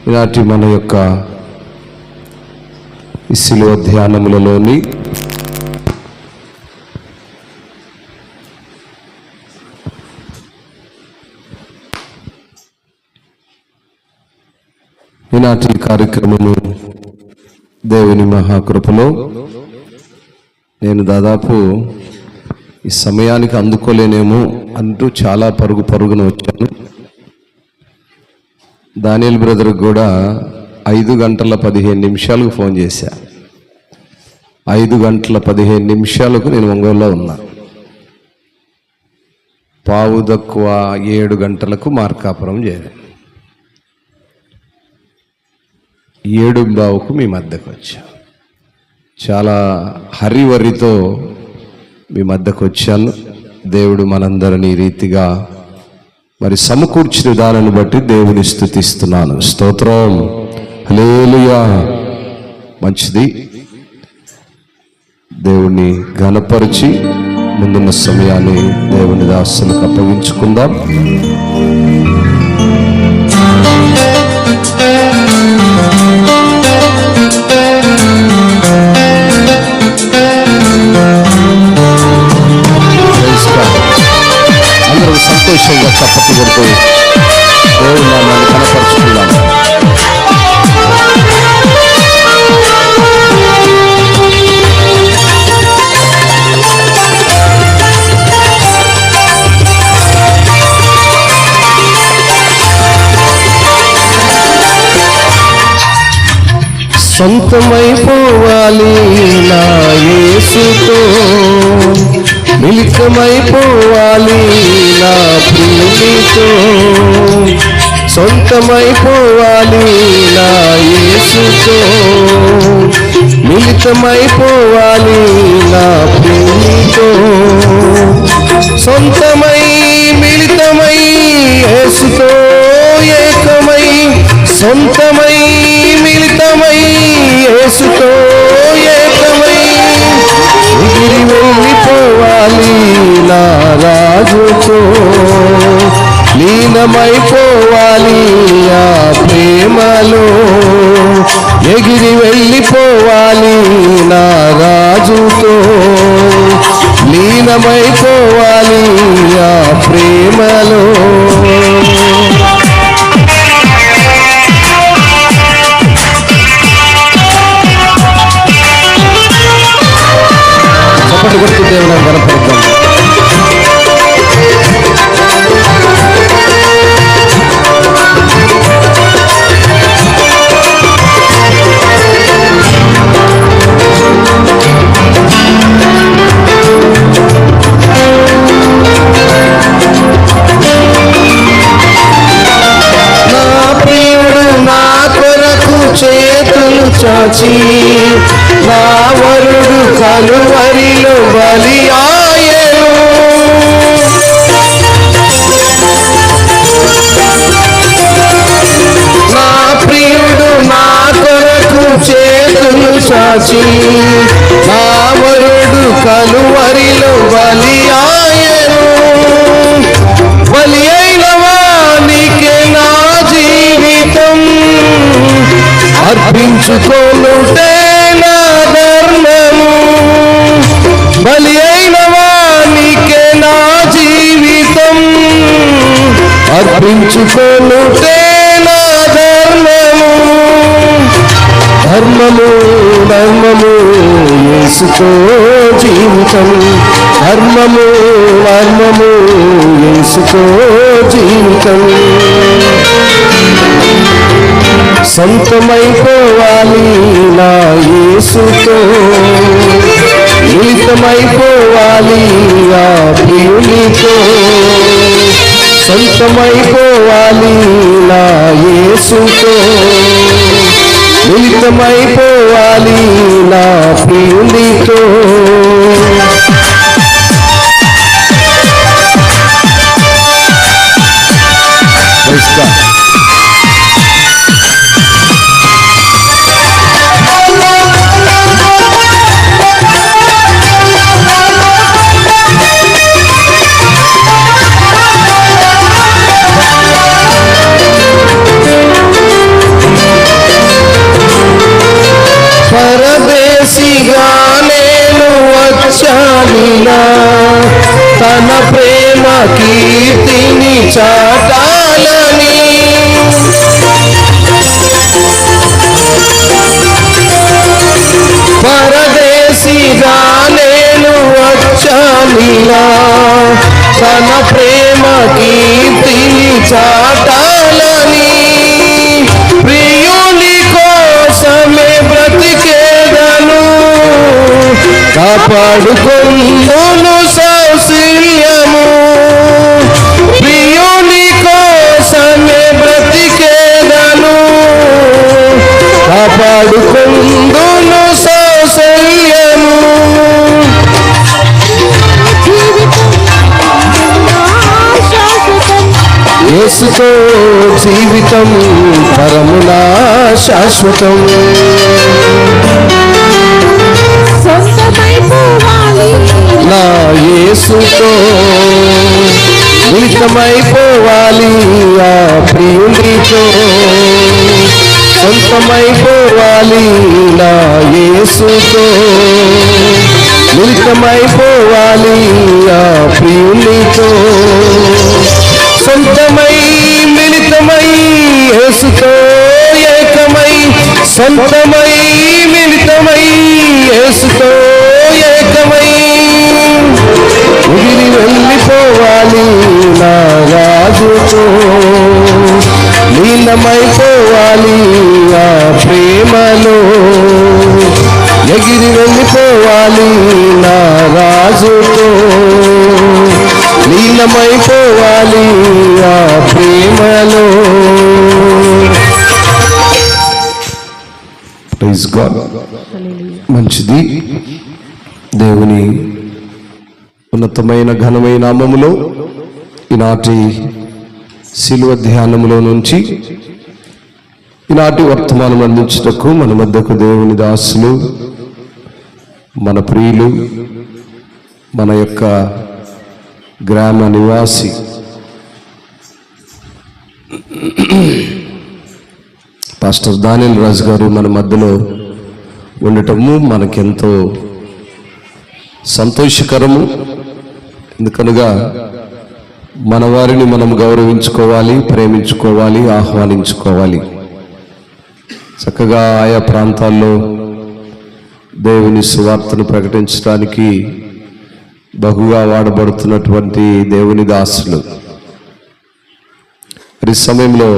ఈనాటి మన యొక్క ఈ శిలువ ధ్యానములలోని ఈనాటి కార్యక్రమము దేవుని మహాకృపలో నేను దాదాపు ఈ సమయానికి అందుకోలేనేమో అంటూ చాలా పరుగున వచ్చాను. దానియేల్ బ్రదర్కి కూడా 5 గంటల 15 నిమిషాలకు ఫోన్ చేశా. 5 గంటల 15 నిమిషాలకు నేను ఒంగోలులో ఉన్నా. 7:15 గంటలకు మార్కాపురం చేరాను. 7:15కు మీ మధ్యకు వచ్చా. చాలా హరివరితో మీ మధ్యకు వచ్చాను. దేవుడు మనందరినీ రీతిగా మరి సమకూర్చిన దానిని బట్టి దేవుని స్తుతిస్తున్నాను. స్తోత్రం, హల్లెలూయా. మంచిది. దేవుని ఘనపరిచి ముందున్న సమయాన్ని దేవుని దాసులకు అప్పగించుకుందాం. అందరూ సంతోషంగా చప్పట్లు కొడుతూ దేవుని నామాన్ని కనపరుచుకుందాం. సొంతమైపోవాలి నా యేసుతో, మిళితమైపోవాలి నా ప్రియునితో. సొంతమైపోవాలి నా యేసుతో, మిళితమైపోవాలి నా ప్రియునితో. సొంతమై మిళితమై యేసుతో ఏకమై, సొంతమై మిళితమై యేసుతో ఏకమై, ఎగిరి వెళ్ళిపోవాలి నా రాజుతో, లీనమైపోవాలి ఆ ప్రేమలో. ఎగిరి వెళ్ళిపోవాలి నా రాజుతో, లీనమైపోవాలి ఆ ప్రేమలో. చప్పటి కొడుతూ దేవుని గణపరుద్దాం. నా ప్రియుడు నా కొరకు చేతులు చాచి, నా వరుడు కలువరిలో బలి ఆయను. నా ప్రియుడు నా కొరకు చేతులు చాచి, నా వరుడు కలువరిలో బలి ఆయను. బలి అయిన వానికే నా జీవితం, అర్పించుకోనుంటే నా ధర్మము. బలి అయిన వానికే నా జీవితం, అర్పించుకోనుంటే నా ధర్మము. ధర్మము ధర్మము యేసుతో జీవితం, ధర్మము ధర్మము యేసుతో జీవితం. సొంతమైపోవాలి నా యేసుతో, మిళితమైపోవాలి ఆ ప్రియునితో. సొంతమైపోవాలి నా యేసుతో, మిళితమైపోవాలి నా ప్రియునితో. కీర్తిని చాటాలని పరదేశిగా నేను వచ్చానిలా తన ప్రేమ కీర్తిని చాటాలని ప్రియుని కోసమే బ్రతికేదను కాపాడుకొందును సౌశల్యము ప్రియుని కోసమే బ్రతికేదను కాపాడుకొందును సౌశల్యము యేసుతో జీవితం పరమునా శాశ్వతం నా యేసుతో మిళితమైపోవాలి ఆ ప్రియునితో సొంతమైపోవాలి నా యేసుతో మిళితమైపోవాలి ఆ ప్రియునితో సొంతమై మిళితమై యేసుతో ఏకమై సొంతమై మిళితమై యేసుతో ఏకమై ఉగిరి వెళ్ళిపోవాలి నా రాజుతో లీనమైపోవాలి ఆ ప్రేమలో ఎగిరి వెళ్ళిపోవాలి నా రాజుతో లీనమైపోవాలి ఆ ప్రేమలో. Praise God. మంచిది. దేవుని ఉన్నతమైన ఘనమైన నామములో ఈనాటి శిలువ ధ్యానములో నుంచి ఈనాటి వర్తమానం అందించుటకు మన మధ్యకు దేవుని దాసులు, మన ప్రియులు, మన యొక్క గ్రామ నివాసి పాస్టర్ దానియేల్ రాజు గారు మన మధ్యలో ఉండటము మనకెంతో సంతోషకరము. ఎందుకనగా మన వారిని మనం గౌరవించుకోవాలి, ప్రేమించుకోవాలి, ఆహ్వానించుకోవాలి. చక్కగా ఆయా ప్రాంతాల్లో దేవుని సువార్తను ప్రకటించడానికి బహుగా వాడబడుతున్నటువంటి దేవుని దాసులు. ఈ సమయంలో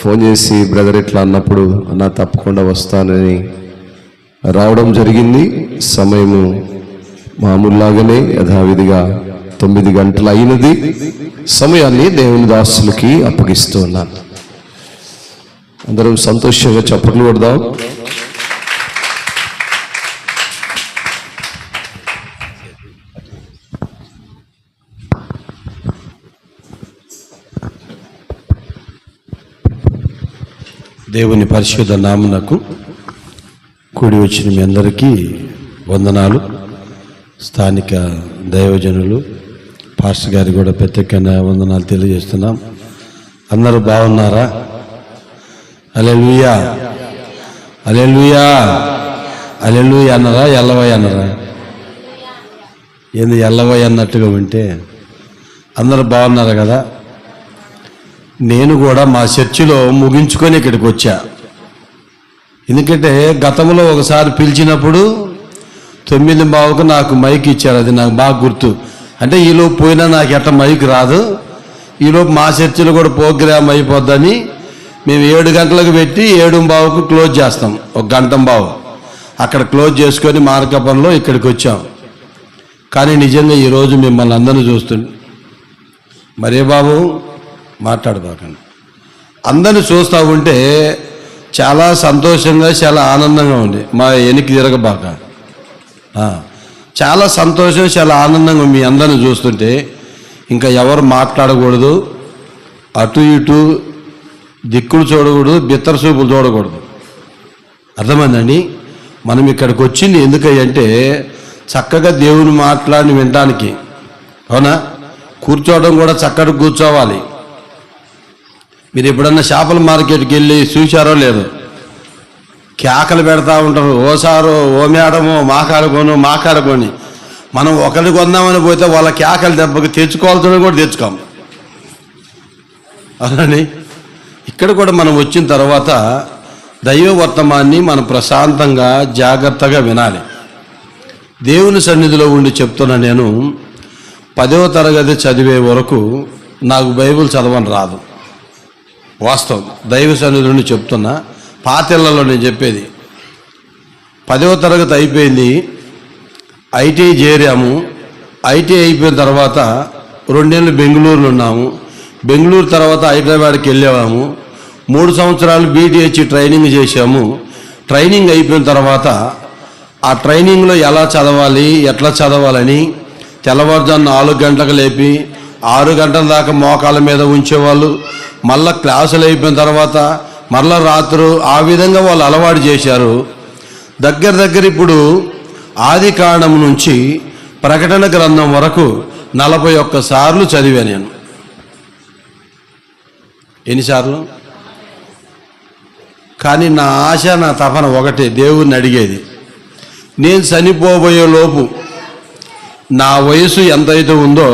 ఫోన్ చేసి బ్రదర్ ఇట్లా అన్నప్పుడు అన్నా తప్పకుండా వస్తానని రావడం జరిగింది. సమయము మామూలులాగానే యథావిధిగా 9 గంటలు అయినది. సమయాన్ని దేవుని దాసులకి అప్పగిస్తూ ఉన్నాను. అందరం సంతోషంగా చప్పట్లు కొడదాం. దేవుని పరిశుద్ధ నామమునకు కూడి వచ్చిన మీ అందరికీ వందనాలు. స్థానిక దైవజనులు పాస్టర్ గారికి కూడా ప్రత్యేకంగా వందనాలు తెలియజేస్తున్నాం. అందరూ బాగున్నారా? హల్లెలూయా, హల్లెలూయా, హల్లెలూయా అన్నారా? ఎల్లవయ్య అన్నారా? ఏంది ఎల్లవయ్య అన్నట్టుగా ఉంటే అందరూ బాగున్నారు కదా. నేను కూడా మా చర్చిలో ముగించుకొని ఇక్కడికి వచ్చా. ఎందుకంటే గతంలో ఒకసారి పిలిచినప్పుడు 9:15కు నాకు మైక్ ఇచ్చారు. అది నాకు బాగా గుర్తు. అంటే ఈలోపు పోయినా నాకు ఎట్ట మైక్ రాదు. ఈలోపు మా చర్చిలో కూడా ప్రోగ్రామ్ అయిపోద్దని మేము 7 గంటలకు పెట్టి 7:15కు క్లోజ్ చేస్తాం. 1 గంట బావు అక్కడ క్లోజ్ చేసుకొని మార్కపంలో ఇక్కడికి వచ్చాం. కానీ నిజంగా ఈరోజు మిమ్మల్ని అందరినీ చూస్తుంది. మరే బాబు మాట్లాడబాకండి. అందరిని చూస్తూ ఉంటే చాలా సంతోషంగా, చాలా ఆనందంగా ఉంది. మా వెనక్కి తిరగబాక. చాలా సంతోషం, చాలా ఆనందంగా మీ అందరిని చూస్తుంటే. ఇంకా ఎవరు మాట్లాడకూడదు, అటు ఇటు దిక్కులు చూడకూడదు, బిత్తర చూపులు చూడకూడదు. అర్థమైందండి? మనం ఇక్కడికి వచ్చింది ఎందుకంటే చక్కగా దేవుని మాట్లాడి వినడానికి. అవునా? కూర్చోవడం కూడా చక్కగా కూర్చోవాలి. మీరు ఎప్పుడన్నా చేపల మార్కెట్కి వెళ్ళి చూశారో లేదు, కేకలు పెడతా ఉంటారు. ఓసారో ఓ మేడమో మాకాడుకొని మనం ఒకరికి కొందామని పోతే వాళ్ళ కేకలు దెబ్బకి తెచ్చుకోవాల్సిన కూడా తెచ్చుకోము. అలానే ఇక్కడ కూడా మనం వచ్చిన తర్వాత దైవ వర్తమాన్ని మనం ప్రశాంతంగా జాగ్రత్తగా వినాలి. దేవుని సన్నిధిలో ఉండి చెప్తున్నా, నేను 10వ తరగతి చదివే వరకు నాకు బైబిల్ చదవని రాదు. వాస్తవం, దైవ సన్నిధిలో ఉండి చెప్తున్నా. పాతిళ్లలో నేను చెప్పేది. 10వ తరగతి అయిపోయింది, ఐటీఐ చేరాము. ఐటీఐ అయిపోయిన తర్వాత 2 నెలలు బెంగళూరులో ఉన్నాము. బెంగళూరు తర్వాత హైదరాబాద్కి వెళ్ళాము. 3 సంవత్సరాలు బీటీహెచ్ ట్రైనింగ్ చేశాము. ట్రైనింగ్ అయిపోయిన తర్వాత ఆ ట్రైనింగ్లో ఎలా చదవాలి, ఎట్లా చదవాలని తెల్లవారుజామున 4 గంటలకు లేపి 6 గంటల దాకా మోకాల మీద ఉంచేవాళ్ళు. మళ్ళా క్లాసులు అయిపోయిన తర్వాత మళ్ళా రాత్రు ఆ విధంగా వాళ్ళు అలవాటు చేశారు. దగ్గర ఇప్పుడు ఆది కాండం నుంచి ప్రకటన గ్రంథం వరకు 41 సార్లు చదివా నేను. ఎన్నిసార్లు? కానీ నా ఆశ, నా తపన ఒకటే, దేవుణ్ణి అడిగేది, నేను చనిపోబోయే లోపు నా వయసు ఎంతైతే ఉందో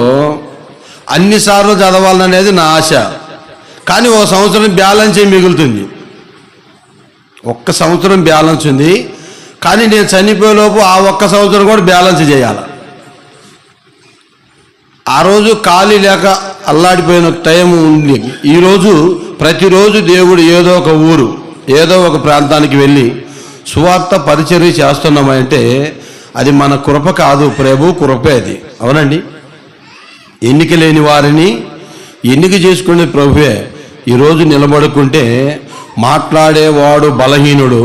అన్నిసార్లు చదవాలనేది నా ఆశ. కానీ 1 సంవత్సరం బ్యాలెన్స్ మిగులుతుంది. 1 సంవత్సరం బ్యాలెన్స్ ఉంది, కానీ నేను చనిపోయేలోపు ఆ 1 సంవత్సరం కూడా బ్యాలెన్స్ చేయాలి. ఆ రోజు ఖాళీ లేక అల్లాడిపోయిన టైం ఉంది. ఈరోజు ప్రతిరోజు దేవుడు ఏదో ఒక ఊరు, ఏదో ఒక ప్రాంతానికి వెళ్ళి సువార్త పరిచర్య చేస్తున్నామంటే అది మన కృప కాదు, ప్రభు కృపే అది. అవునండి. ఎన్నిక లేని వారిని ఎన్నిక చేసుకునే ప్రభువే ఈరోజు నిలబడుకుంటే మాట్లాడేవాడు బలహీనుడు,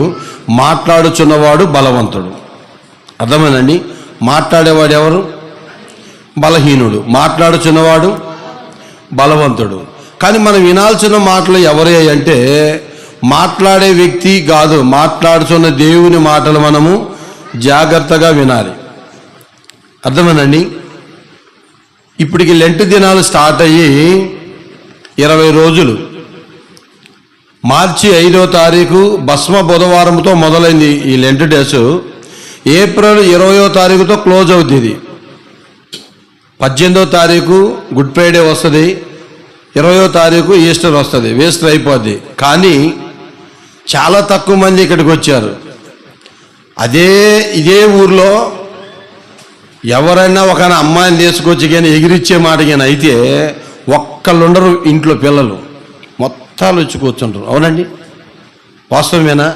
మాట్లాడుచున్నవాడు బలవంతుడు. అర్థమేనండి. మాట్లాడేవాడు ఎవరు? బలహీనుడు. మాట్లాడుచున్నవాడు బలవంతుడు. కానీ మనం వినాల్సిన మాటలు ఎవరే అంటే మాట్లాడే వ్యక్తి కాదు, మాట్లాడుతున్న దేవుని మాటలు మనము జాగ్రత్తగా వినాలి. అర్థమేనండి. ఇప్పటికి లెంట్ దినాలు స్టార్ట్ అయ్యి 20 రోజులు. మార్చి 5వ తారీఖు భస్మ బుధవారంతో మొదలైంది ఈ లెంట్ డేస్. ఏప్రిల్ 20వ తారీఖుతో క్లోజ్ అవుతుంది. 18వ తారీఖు గుడ్ ఫ్రైడే వస్తుంది, 20వ తారీఖు ఈస్టర్ వస్తుంది, వేస్ట్ అయిపోద్ది. కానీ చాలా తక్కువ మంది ఇక్కడికి వచ్చారు. ఇదే ఊర్లో ఎవరైనా ఒక అమ్మాయిని తీసుకొచ్చి కానీ ఎగిరిచ్చే మాట కానీ అయితే ఒక్కళ్ళుండరు ఇంట్లో, పిల్లలు మొత్తాలు వచ్చి కూర్చుంటారు. అవునండి, వాస్తవమేనా?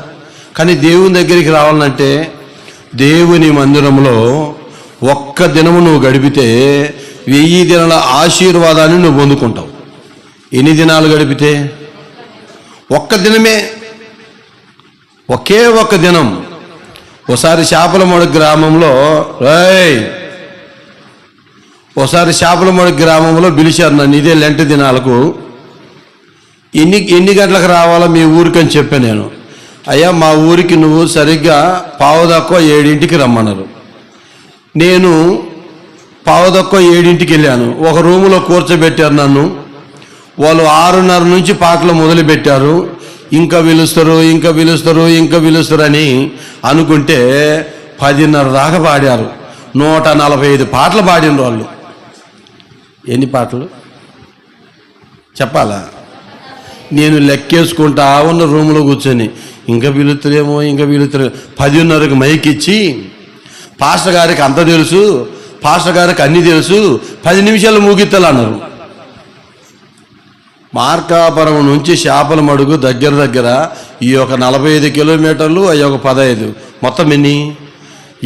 కానీ దేవుని దగ్గరికి రావాలంటే దేవుని మందిరంలో 1 దినము నువ్వు గడిపితే 1000 దినాల ఆశీర్వాదాన్ని నువ్వు పొందుకుంటావు. ఎన్ని దినాలు గడిపితే? 1 దినమే, ఒకే 1 దినం. ఒకసారి చేపలమడుగు గ్రామంలో పిలిచారు నన్ను, ఇదే లెంట్ దినాలకు. ఎన్ని గంటలకు రావాలో మీ ఊరికి అని చెప్పాను నేను. అయ్యా మా ఊరికి నువ్వు సరిగ్గా 6:15 రమ్మన్నారు. నేను 6:15 వెళ్ళాను. ఒక రూములో కూర్చోబెట్టారు నన్ను. వాళ్ళు 6:30 నుంచి పాటలు మొదలుపెట్టారు. ఇంకా పిలుస్తారు అని అనుకుంటే 10:30 దాకా పాడారు. 145 పాటలు పాడిన వాళ్ళు. ఎన్ని పాటలు చెప్పాలా? నేను లెక్కేసుకుంటా ఉన్న రూమ్లో కూర్చొని ఇంకా పిలుస్తారేమో 10:30కి మైక్ ఇచ్చి, పాస్టర్ గారికి అంత తెలుసు, పాస్టర్ గారికి అన్నీ తెలుసు, 10 నిమిషాలు ముగిత్తలు అన్నారు. మార్కాపురం నుంచి చేపలమడుగు దగ్గర ఈ ఒక 45 కిలోమీటర్లు, అవి ఒక 15, మొత్తం ఎన్ని?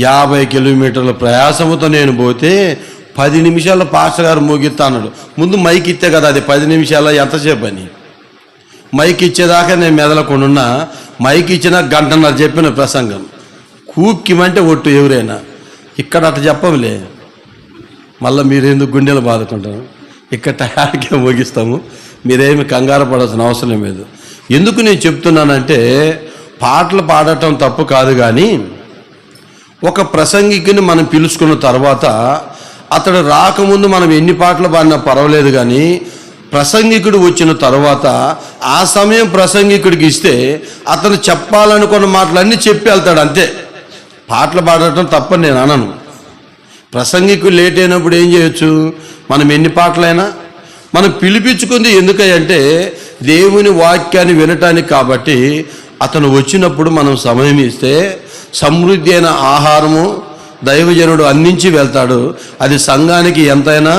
50 కిలోమీటర్ల ప్రయాసముతో నేను పోతే 10 నిమిషాల్లో పాస్టర్ గారు ముగిస్తా అన్నాడు. ముందు మైక్ ఇస్తే కదా అది 10 నిమిషాల్లో ఎంతసేపు అని. మైక్ ఇచ్చేదాకా నేను మెదలకుండా, మైక్ ఇచ్చిన 1.5 గంట చెప్పిన ప్రసంగం కూక్కిమంటే ఒట్టు ఎవరైనా. ఇక్కడ అట్లా చెప్పంలే, మళ్ళీ మీరెందుకు గుండెలు బాదుకుంటారు. ఇక్కడ టయానికే ముగిస్తాము, మీరేమి కంగారు పడాల్సిన అవసరం లేదు. ఎందుకు నేను చెప్తున్నానంటే పాటలు పాడటం తప్పు కాదు, కానీ ఒక ప్రసంగికుని మనం పిలుచుకున్న తర్వాత అతడు రాకముందు మనం ఎన్ని పాటలు పాడినా పర్వాలేదు, కానీ ప్రసంగికుడు వచ్చిన తర్వాత ఆ సమయం ప్రసంగికుడికి ఇస్తే అతను చెప్పాలనుకున్న మాటలన్నీ చెప్పి వెళ్తాడు, అంతే. పాటలు పాడటం తప్పని నేను అనను, ప్రసంగికు లేట్ అయినప్పుడు ఏం చేయొచ్చు? మనం ఎన్ని పాటలైనా మనం పిలిపించుకుంది ఎందుకంటే దేవుని వాక్యాన్ని వినటానికి. కాబట్టి అతను వచ్చినప్పుడు మనం సమయం ఇస్తే సమృద్ధి అయిన ఆహారము దైవజనుడు అందించి వెళ్తాడు. అది సంఘానికి ఎంతైనా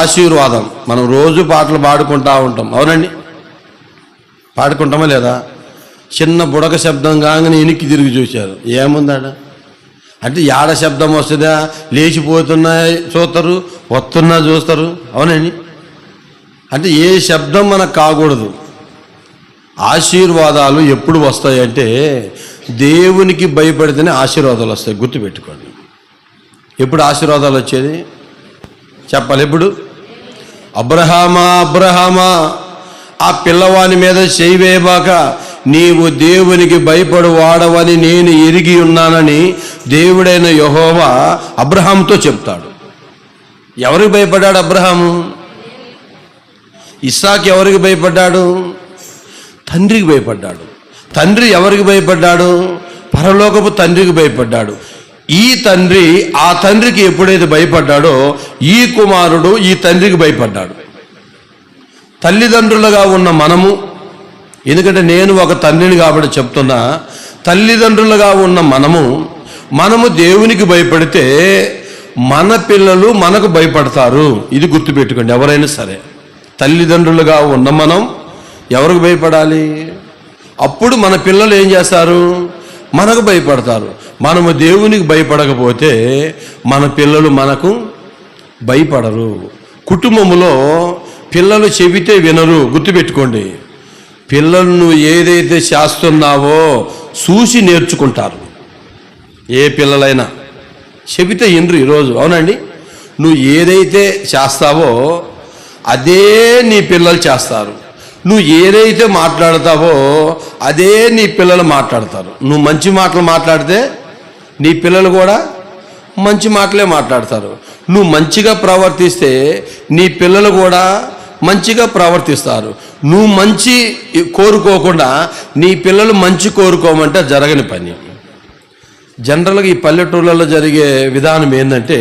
ఆశీర్వాదం. మనం రోజు పాటలు పాడుకుంటూ ఉంటాం, అవునండి? పాడుకుంటామా లేదా? చిన్న బుడక శబ్దం కాగానే ఎనికి తిరిగి చూశారు, ఏముందాడ అంటే యాడ శబ్దం వస్తుందా? లేచిపోతున్నా చూస్తారు, వస్తున్నా చూస్తారు, అవునండి? అంటే ఏ శబ్దం మనకు కాకూడదు. ఆశీర్వాదాలు ఎప్పుడు వస్తాయంటే దేవునికి భయపడితేనే ఆశీర్వాదాలు వస్తాయి, గుర్తుపెట్టుకోండి. ఎప్పుడు ఆశీర్వాదాలు వచ్చేది చెప్పాలి? ఎప్పుడు? అబ్రహామా అబ్రహామా, ఆ పిల్లవాని మీద చేయి వేయబాక, నీవు దేవునికి భయపడు వాడవని నేను ఎరిగి ఉన్నానని దేవుడైన యెహోవా అబ్రహాంతో చెప్తాడు. ఎవరికి భయపడ్డాడు అబ్రహాము? ఇస్సాకు ఎవరికి భయపడ్డాడు? తండ్రికి భయపడ్డాడు. తండ్రి ఎవరికి భయపడ్డాడు? పరలోకపు తండ్రికి భయపడ్డాడు. ఈ తండ్రి ఆ తండ్రికి ఎప్పుడైతే భయపడ్డాడో ఈ కుమారుడు ఈ తండ్రికి భయపడ్డాడు. తల్లిదండ్రులుగా ఉన్న మనము, ఎందుకంటే నేను ఒక తండ్రిని కాబట్టి చెప్తున్నా, తల్లిదండ్రులుగా ఉన్న మనము దేవునికి భయపడితే మన పిల్లలు మనకు భయపడతారు. ఇది గుర్తుపెట్టుకోండి. ఎవరైనా సరే తల్లిదండ్రులుగా ఉన్న మనం ఎవరికి భయపడాలి? అప్పుడు మన పిల్లలు ఏం చేస్తారు? మనకు భయపడతారు. మనము దేవునికి భయపడకపోతే మన పిల్లలు మనకు భయపడరు. కుటుంబంలో పిల్లలు చెబితే వినరు, గుర్తుపెట్టుకోండి. పిల్లలు నువ్వు ఏదైతే చేస్తున్నావో చూసి నేర్చుకుంటారు. ఏ పిల్లలైనా చెబితే వినరు ఈరోజు, అవునండి? నువ్వు ఏదైతే చేస్తావో అదే నీ పిల్లలు చేస్తారు. నువ్వు ఏదైతే మాట్లాడతావో అదే నీ పిల్లలు మాట్లాడతారు. నువ్వు మంచి మాటలు మాట్లాడితే నీ పిల్లలు కూడా మంచి మాటలే మాట్లాడతారు. నువ్వు మంచిగా ప్రవర్తిస్తే నీ పిల్లలు కూడా మంచిగా ప్రవర్తిస్తారు. నువ్వు మంచి కోరుకోకుండా నీ పిల్లలు మంచి కోరుకోమంటే జరగని పని. జనరల్గా ఈ పల్లెటూళ్ళలో జరిగే విధానం ఏంటంటే,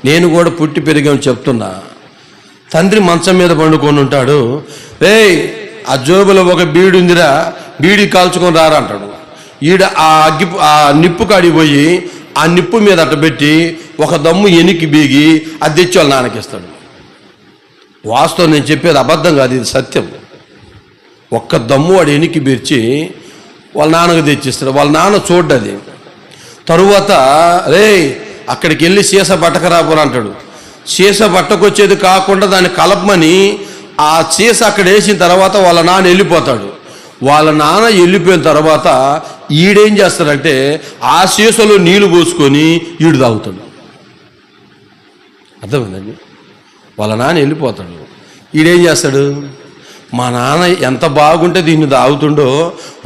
నేను కూడా పుట్టి పెరిగామని చెప్తున్నా. తండ్రి మంచం మీద పండుకొని ఉంటాడు. రేయ్, ఆ జోబులో ఒక బీడి ఉందిరా, బీడి కాల్చుకొని రారా అంటాడు. ఈడ ఆ నిప్పు కాడికి పోయి ఆ నిప్పు మీద అట్ట పెట్టి ఒక దమ్ము ఎనికి బీగి అది తెచ్చి వాళ్ళ నాన్నకిస్తాడు. వాస్తవం నేను చెప్పేది అబద్ధం కాదు, ఇది సత్యం. ఒక్క దమ్ము వాడు ఎనికి బీర్చి వాళ్ళ నాన్నకు తెచ్చిస్తాడు. వాళ్ళ నాన్న చూడ్డది. తరువాత రేయ్ అక్కడికి వెళ్ళి సీస పట్టకరాపోరా అంటాడు. సీస పట్టకొచ్చేది కాకుండా దాన్ని కలపమని ఆ సీస అక్కడ వేసిన తర్వాత వాళ్ళ నాన్న వెళ్ళిపోతాడు. వాళ్ళ నాన్న వెళ్ళిపోయిన తర్వాత ఈడేం చేస్తాడంటే ఆ సీసలో నీళ్లు పోసుకొని ఈడు తాగుతాడు. అర్థమైందండి? వాళ్ళ నాన్న వెళ్ళిపోతాడు. ఈడేం చేస్తాడు? మా నాన్న ఎంత బాగుంటే దీన్ని తాగుతుండో,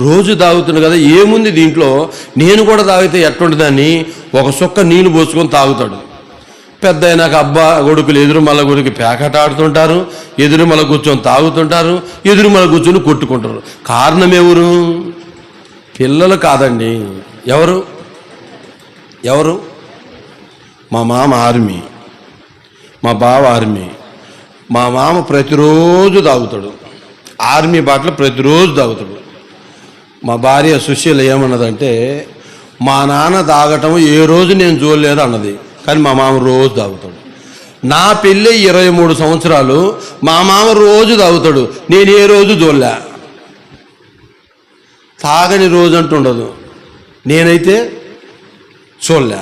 రోజు తాగుతుండు కదా, ఏముంది దీంట్లో, నేను కూడా తాగితే ఎట్టుంటుందని ఒక సుక్క నీళ్లు పోసుకొని తాగుతాడు. పెద్ద అయినాక అబ్బా కొడుకులు ఎదురుమల గురికి పేకట ఆడుతుంటారు, ఎదురుమల కూర్చొని తాగుతుంటారు, ఎదురుమల కూర్చొని కొట్టుకుంటారు. కారణం ఎవరు? పిల్లలు కాదండి. ఎవరు? మా మామ ఆర్మీ, మా బావ ఆర్మీ. మా మామ ప్రతిరోజు తాగుతాడు, ఆర్మీ బాటలు ప్రతిరోజు తాగుతాడు. మా భార్య సుశీల ఏమన్నదంటే, మా నాన్న తాగటం ఏ రోజు నేను చూడలేదు అన్నది. కానీ మా మామ రోజు తాగుతాడు. నా పెళ్ళి 23 సంవత్సరాలు, మా మామ రోజు తాగుతాడు, నేను ఏ రోజు చూడలే. తాగని రోజు అంటూ ఉండదు, నేనైతే చూడలే.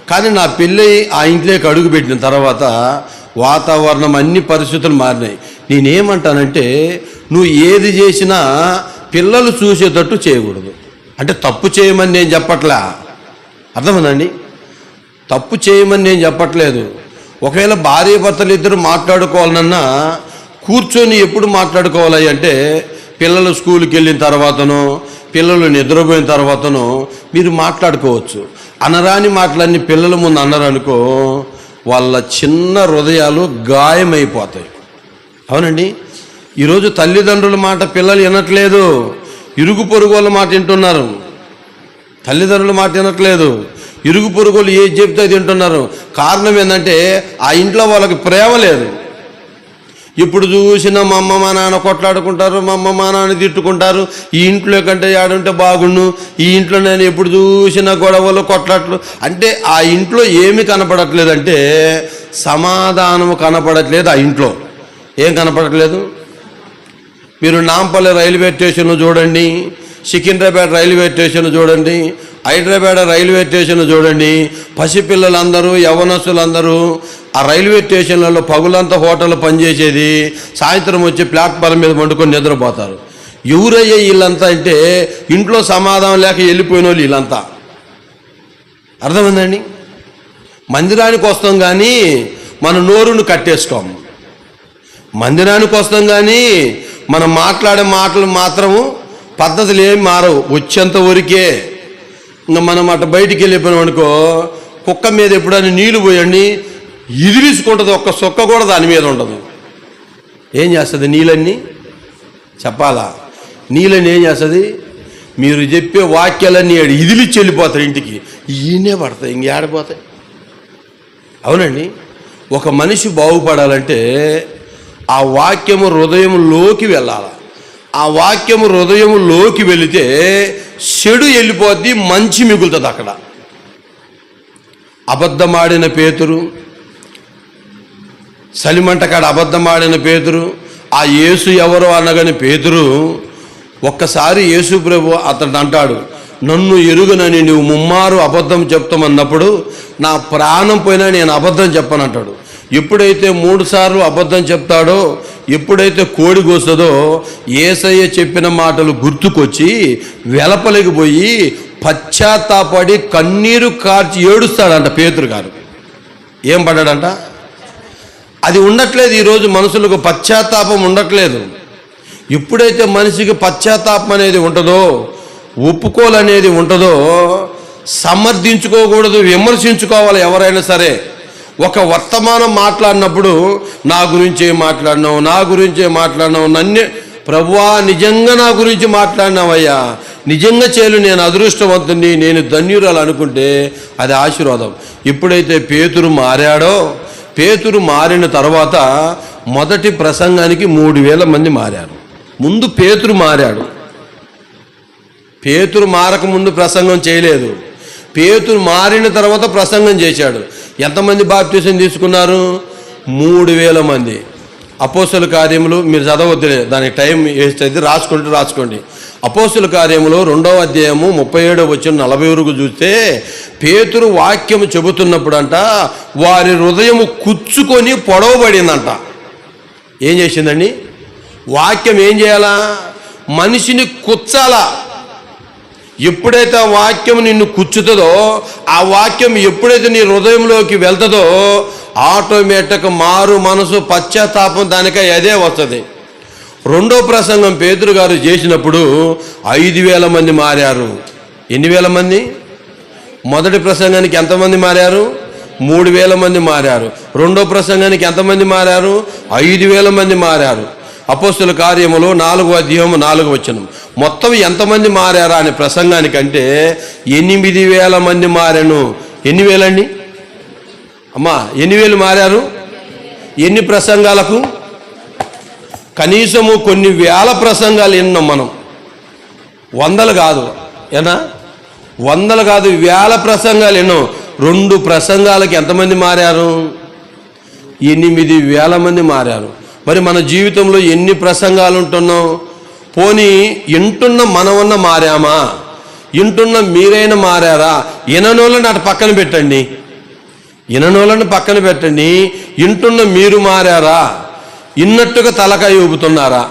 కానీ నా పెళ్ళి ఆ ఇంట్లోకి అడుగు పెట్టిన తర్వాత వాతావరణం, అన్ని పరిస్థితులు మారినాయి. నేనేమంటానంటే, నువ్వు ఏది చేసినా పిల్లలు చూసేటట్టు చేయకూడదు. అంటే తప్పు చేయమని నేను చెప్పట్లే, అర్థమైందండి? తప్పు చేయమని నేను చెప్పట్లేదు. ఒకవేళ భార్య భర్తలు ఇద్దరు మాట్లాడుకోవాలన్నా కూర్చొని ఎప్పుడు మాట్లాడుకోవాలి అంటే, పిల్లలు స్కూల్కి వెళ్ళిన తర్వాతనో పిల్లలు నిద్రపోయిన తర్వాతనో మీరు మాట్లాడుకోవచ్చు. అనరాని మాటలన్నీ పిల్లల ముందు అన్నారనుకో, వాళ్ళ చిన్న హృదయాలు గాయమైపోతాయి. అవునండి? ఈరోజు తల్లిదండ్రుల మాట పిల్లలు వినట్లేదు, ఇరుగు పొరుగు వాళ్ళ మాట వింటున్నారు. తల్లిదండ్రుల మాట వినట్లేదు, ఇరుగు పొరుగులు ఏది చెప్తే తింటున్నారు. కారణం ఏంటంటే ఆ ఇంట్లో వాళ్ళకి ప్రేమ లేదు. ఇప్పుడు చూసినా మా అమ్మ మా నాన్న కొట్లాడుకుంటారు, మా అమ్మ మా నాన్న తిట్టుకుంటారు. ఈ ఇంట్లో కంటే ఆడుంటే బాగుండు, ఈ ఇంట్లో నేను ఎప్పుడు చూసినా గొడవలు కొట్లాట్లు. అంటే ఆ ఇంట్లో ఏమి కనపడట్లేదంటే సమాధానము కనపడట్లేదు. ఆ ఇంట్లో ఏం కనపడట్లేదు? మీరు నాంపల్లి రైల్వే స్టేషన్ చూడండి, సికింద్రాబాద్ రైల్వే స్టేషన్ చూడండి, హైదరాబాద్ రైల్వే స్టేషన్ చూడండి. పసిపిల్లలందరూ యవ్వనస్తులందరూ ఆ రైల్వే స్టేషన్లలో పగులంతా హోటల్ పనిచేసేది, సాయంత్రం వచ్చి ప్లాట్ఫారం మీద వండుకొని నిద్రపోతారు. ఎవరయ్యే వీళ్ళంతా అంటే ఇంట్లో సమాధానం లేక వెళ్ళిపోయిన వాళ్ళు వీళ్ళంతా. అర్థమైందండి? మందిరానికి వస్తాం కానీ మన నోరును కట్టేసుకోము. మందిరానికి వస్తాం కానీ మనం మాట్లాడే మాటలు మాత్రము పద్ధతులు ఏమి మారవు. వచ్చేంత వరకే. ఇంకా మనం అటు బయటికి వెళ్ళిపోయినాం అనుకో, కుక్క మీద ఎప్పుడైనా నీళ్లు పోయండి ఇదిలిసుకుంటుంది, ఒక్క సొక్క కూడా దాని మీద ఉండదు. ఏం చేస్తుంది నీళ్ళన్నీ? చెప్పాలా? నీళ్ళని ఏం చేస్తుంది? మీరు చెప్పే వాక్యాలన్నీ ఇదిలిచ్చి వెళ్ళిపోతారు ఇంటికి. ఈయనే పడతాయి, ఇంక ఆడిపోతాయి. అవునండి. ఒక మనిషి బాగుపడాలంటే ఆ వాక్యము హృదయంలోకి వెళ్ళాలి. ఆ వాక్యము హృదయంలోకి వెళితే చెడు వెళ్ళిపోద్ది, మంచి మిగులుతుంది అక్కడ. అబద్ధమాడిన పేతురు, సలిమంటకాడ అబద్ధమాడిన పేతురు, ఆ యేసు ఎవరో అనగాని పేతురు ఒక్కసారి యేసు ప్రభు అతడు అంటాడు, నన్ను ఎరుగనని నువ్వు ముమ్మారు అబద్ధం చెప్తామన్నప్పుడు నా ప్రాణం పోయినా నేను అబద్ధం చెప్పనంటాడు. ఎప్పుడైతే 3 సార్లు అబద్ధం చెప్తాడో, ఎప్పుడైతే కోడి కోస్తుందో యేసయ్య చెప్పిన మాటలు గుర్తుకొచ్చి వెలపలికి పోయి పశ్చాత్తాపడి కన్నీరు కార్చి ఏడుస్తాడంట పేతురు గారు. ఏం పడ్డాడంట? అది ఉండట్లేదు ఈరోజు మనుషులకు, పశ్చాత్తాపం ఉండట్లేదు. ఎప్పుడైతే మనిషికి పశ్చాత్తాపం అనేది ఉంటుందో, ఒప్పుకోలనేది ఉంటుందో, సమర్థించుకోకూడదు, విమర్శించుకోవాలి ఎవరైనా సరే. ఒక వర్తమానం మాట్లాడినప్పుడు నా గురించే మాట్లాడినావు, నా గురించే మాట్లాడినావు, నన్నే ప్రభువా నిజంగా నా గురించి మాట్లాడినావయ్యా, నిజంగా చేయలు నేను అదృష్టవంతుని, నేను ధన్యురాలు అనుకుంటే అది ఆశీర్వాదం. ఎప్పుడైతే పేతురు మారాడో, పేతురు మారిన తర్వాత మొదటి ప్రసంగానికి 3000 మంది మారారు. ముందు పేతురు మారాడు. పేతురు మారక ముందు ప్రసంగం చేయలేదు. పేతురు మారిన తర్వాత ప్రసంగం చేశాడు. ఎంతమంది బాప్టిజం తీసుకున్నారు? 3000 మంది. అపోస్తుల కార్యములు మీరు చదవద్దులే, దానికి టైం వేస్తుంది, రాసుకోండి. అపోస్తుల కార్యములు 2వ అధ్యాయము 37 వచ్చిన 40 వరకు చూస్తే పేతురు వాక్యము చెబుతున్నప్పుడంట వారి హృదయము కుచ్చుకొని పొడవబడిందంట. ఏం చేసిందండి? వాక్యం ఏం చేయాలా? మనిషిని కుచ్చాలా. ఎప్పుడైతే ఆ వాక్యం నిన్ను కుచ్చుతుందో, ఆ వాక్యం ఎప్పుడైతే నీ హృదయంలోకి వెళ్తుందో ఆటోమేటిక్ మారు మనసు, పశ్చాత్తాపం దానికై అదే వస్తుంది. 2వ ప్రసంగం పేతురు గారు చేసినప్పుడు 5000 మంది మారారు. ఎన్ని వేల మంది? మొదటి ప్రసంగానికి ఎంతమంది మారారు? 3000 మంది మారారు. 2వ ప్రసంగానికి ఎంతమంది మారారు? 5000 మంది మారారు. అపోస్తుల కార్యములు 4వ అధ్యాయం 4వ వచనం. మొత్తం ఎంతమంది మారారా అనే ప్రసంగానికంటే 8000 మంది మారాను. ఎన్ని వేలండి అమ్మా? 8000 మారారు. ఎన్ని ప్రసంగాలకు? కనీసము కొన్ని వేల ప్రసంగాలు విన్నాం మనం. 100 కాదు, ఏనా? 100 కాదు, వేల ప్రసంగాలు విన్నాం. 2 ప్రసంగాలకి ఎంతమంది మారారు? 8000 మంది మారారు. మరి మన జీవితంలో ఎన్ని ప్రసంగాలు ఉంటున్నాం? పోనీ ఇంటున్న మనమన్న మారామా? ఇంటున్న మీరైనా మారారా? ఇననోళ్ళని అటు పక్కన పెట్టండి, ఇంటున్న మీరు మారారా? ఇన్నట్టుగా తలకాయ ఊపుతున్నారా?